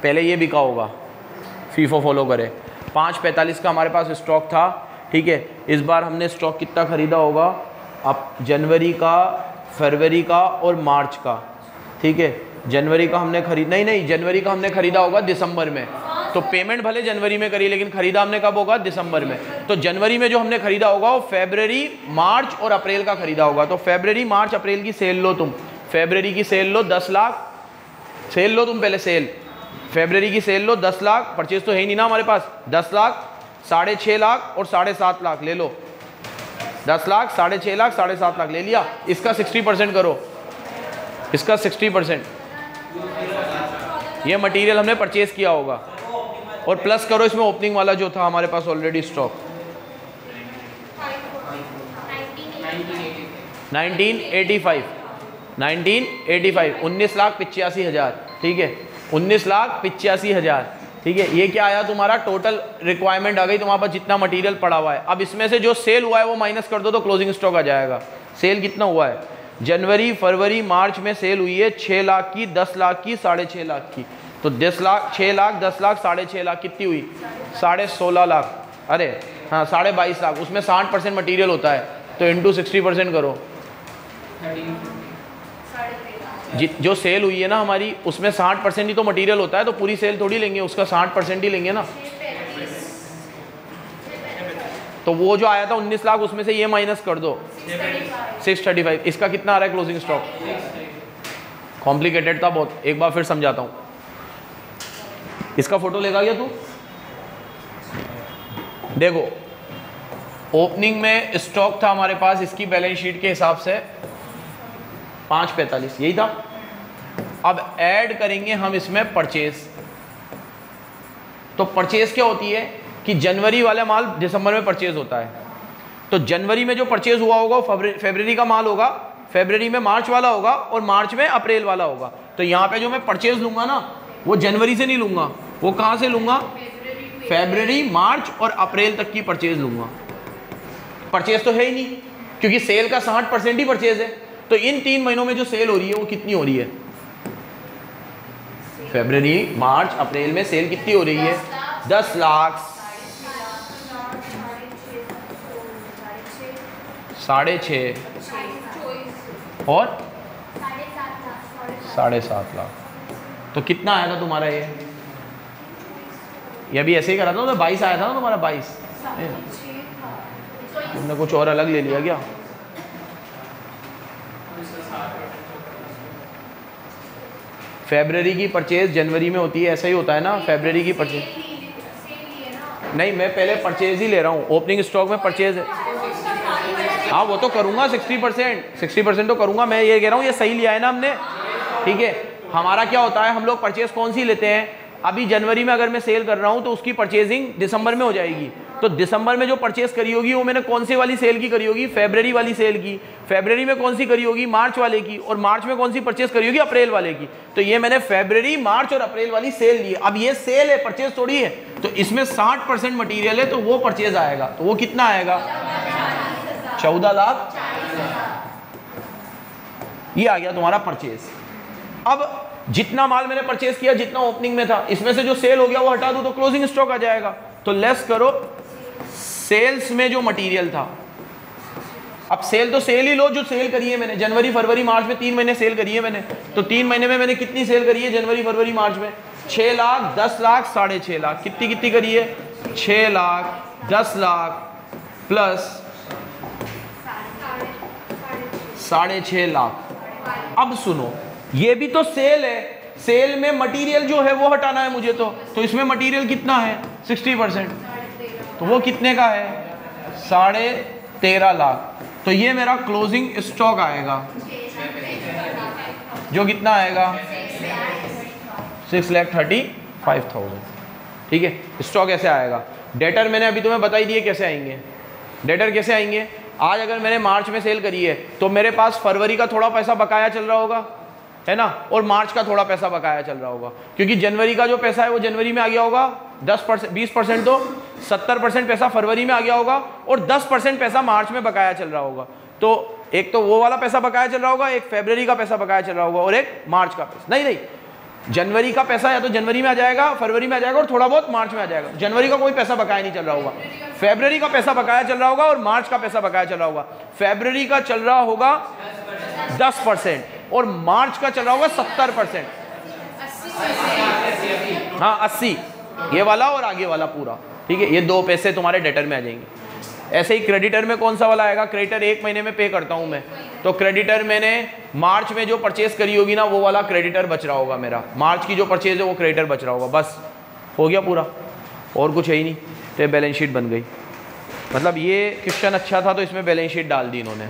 पहले ये बिका होगा, फीफो फॉलो करे, 5:45 का हमारे पास स्टॉक था, ठीक है। इस बार हमने स्टॉक कितना ख़रीदा होगा, अब जनवरी का, फरवरी का और मार्च का, ठीक है। जनवरी का हमने नहीं जनवरी का हमने ख़रीदा होगा दिसंबर में, तो पेमेंट भले जनवरी में करी लेकिन ख़रीदा हमने कब होगा, दिसंबर में। तो जनवरी में जो हमने ख़रीदा होगा वो फरवरी, मार्च और अप्रैल का ख़रीदा होगा। तो फरवरी, मार्च, अप्रैल की सेल लो तुम। फरवरी की सेल लो 10 लाख, सेल लो तुम पहले, सेल फरवरी की सेल लो 10 लाख, परचेज तो है ही नहीं ना हमारे पास, 10 लाख, 6.5 लाख और 7.5 लाख ले लो। 10 लाख, 6.5 लाख, 7.5 लाख ले लिया। इसका 60% करो, इसका 60%। ये मटेरियल हमने परचेज किया होगा और प्लस करो इसमें ओपनिंग वाला जो था हमारे पास ऑलरेडी स्टॉक, 1985, 19,85,000, ठीक है, 19,85,000, ठीक है। ये क्या आया तुम्हारा, टोटल रिक्वायरमेंट आ गई तुम्हारे पास जितना मटेरियल पड़ा हुआ है। अब इसमें से जो सेल हुआ है वो माइनस कर दो तो क्लोजिंग स्टॉक आ जाएगा। सेल कितना हुआ है, जनवरी, फरवरी, मार्च में सेल हुई है 6 लाख की, 10 लाख की, 6.5 लाख की। तो 10 लाख, 6 लाख, 10 लाख, 6.5 लाख कितनी हुई, 16.5 लाख, अरे हाँ 22.5 लाख। उसमें 60% मटीरियल होता है तो इंटू 60% करो। जो सेल हुई है ना हमारी उसमें 60% ही तो मटेरियल होता है, तो पूरी सेल थोड़ी लेंगे, उसका 60% ही लेंगे ना। तो वो जो आया था 19 लाख उसमें से ये माइनस कर दो 635। इसका कितना आ रहा है क्लोजिंग स्टॉक, कॉम्प्लिकेटेड था बहुत, एक बार फिर समझाता हूँ। इसका फोटो लेगा क्या तू, देखो ओपनिंग में स्टॉक था हमारे पास इसकी बैलेंस शीट के हिसाब से 5:45, यही था। अब ऐड करेंगे हम इसमें परचेज। तो परचेज क्या होती है कि जनवरी वाला माल दिसंबर में परचेज होता है, तो जनवरी में जो परचेज हुआ होगा वो फरवरी का माल होगा, फरवरी में मार्च वाला होगा और मार्च में अप्रैल वाला होगा। तो यहाँ पे जो मैं परचेज लूंगा ना वो जनवरी से नहीं लूंगा, वो कहाँ से लूंगा, फरवरी, मार्च और अप्रैल तक की परचेज लूंगा। परचेज तो है ही नहीं क्योंकि सेल का 60% ही परचेज है। तो इन 3 महीनों में जो सेल हो रही है वो कितनी हो रही है, फरवरी, मार्च, अप्रैल में सेल कितनी हो रही है, 10 लाख, 6.5 और 7.5 लाख। तो कितना आया था तुम्हारा ये अभी ऐसे ही करा था, तो 22 आया था ना तुम्हारा, 22। तुमने कुछ और अलग ले लिया क्या, फरवरी की परचेज जनवरी में होती है, ऐसा ही होता है ना, फरवरी की परचेज नहीं, मैं पहले परचेज ही ले रहा हूँ, ओपनिंग स्टॉक में परचेज है। हाँ वो तो करूँगा 60% तो करूँगा, मैं ये कह रहा हूँ ये सही लिया है ना हमने, ठीक है। हमारा क्या होता है, हम लोग परचेज कौन सी लेते हैं, अभी जनवरी में अगर मैं सेल कर रहा हूँ तो उसकी परचेजिंग दिसंबर में हो जाएगी। तो दिसंबर में जो परचेज करी होगी वो मैंने कौन सी वाली सेल की करी होगी, फरवरी वाली सेल की। फरवरी में कौन सी करी होगी, मार्च वाले की। और मार्च में कौन सी परचेज करी होगी, अप्रैल वाले की। तो ये मैंने फरवरी, मार्च और अप्रैल वाली सेल ली। अब ये सेल है, परचेज थोड़ी है। तो इसमें 60% मटीरियल है तो वो परचेज आएगा। तो वो कितना आएगा, 14 लाख। ये आ गया तुम्हारा परचेज। अब जितना माल मैंने परचेज किया, जितना ओपनिंग में था, इसमें से जो सेल हो गया वो हटा दूं तो क्लोजिंग स्टॉक आ जाएगा। तो लेस करो सेल्स में जो मटेरियल था। अब सेल तो सेल ही लो जो सेल करी है मैंने, जनवरी, फरवरी, मार्च में 3 महीने सेल करी है मैंने। तो 3 महीने में मैंने कितनी सेल करी है, जनवरी, फरवरी, मार्च में 6 लाख, 10 लाख, 6.5 लाख। कितनी कितनी करी है, 6 लाख, 10 लाख प्लस 6.5 लाख। अब सुनो, ये भी तो सेल है, सेल में मटेरियल जो है वो हटाना है मुझे। तो इसमें मटेरियल कितना है, 60%। तो वो कितने का है, 13.5 लाख। तो ये मेरा क्लोजिंग स्टॉक आएगा जो कितना आएगा, 6,35,000। ठीक है, स्टॉक ऐसे आएगा। डेटर मैंने अभी तुम्हें बता ही दिए कैसे आएंगे। डेटर कैसे आएंगे, आज अगर मैंने मार्च में सेल करी है तो मेरे पास फरवरी का थोड़ा पैसा बकाया चल रहा होगा, है ना, और मार्च का थोड़ा पैसा बकाया चल रहा होगा, क्योंकि जनवरी का जो पैसा है वो जनवरी में आ गया होगा 10%, 20% तो 70% पैसा फरवरी में आ गया होगा और 10% पैसा मार्च में बकाया चल रहा होगा। तो एक तो वो वाला पैसा बकाया चल रहा होगा, एक फरवरी का पैसा बकाया चल रहा होगा और एक मार्च का पैसा। नहीं, जनवरी का पैसा या तो जनवरी में आ जाएगा, फरवरी में आ जाएगा और थोड़ा बहुत मार्च में आ जाएगा। जनवरी का कोई पैसा बकाया नहीं चल रहा होगा, फरवरी का पैसा बकाया चल रहा होगा और मार्च का पैसा बकाया चल रहा होगा। फरवरी का चल रहा होगा 10% और मार्च का चल रहा होगा 70%। हाँ 80, ये वाला और आगे वाला पूरा, ठीक है। ये 2 पैसे तुम्हारे डेटर में आ जाएंगे। ऐसे ही क्रेडिटर में कौन सा वाला आएगा, क्रेडिटर 1 महीने में पे करता हूं मैं, तो क्रेडिटर मैंने मार्च में जो परचेज करी होगी ना, वो वाला क्रेडिटर बच रहा होगा मेरा। मार्च की जो परचेज है वो क्रेडिटर बच रहा होगा। बस हो गया पूरा, और कुछ है ही नहीं। तो बैलेंस शीट बन गई। मतलब ये क्वेश्चन अच्छा था तो इसमें बैलेंस शीट डाल दी इन्होंने।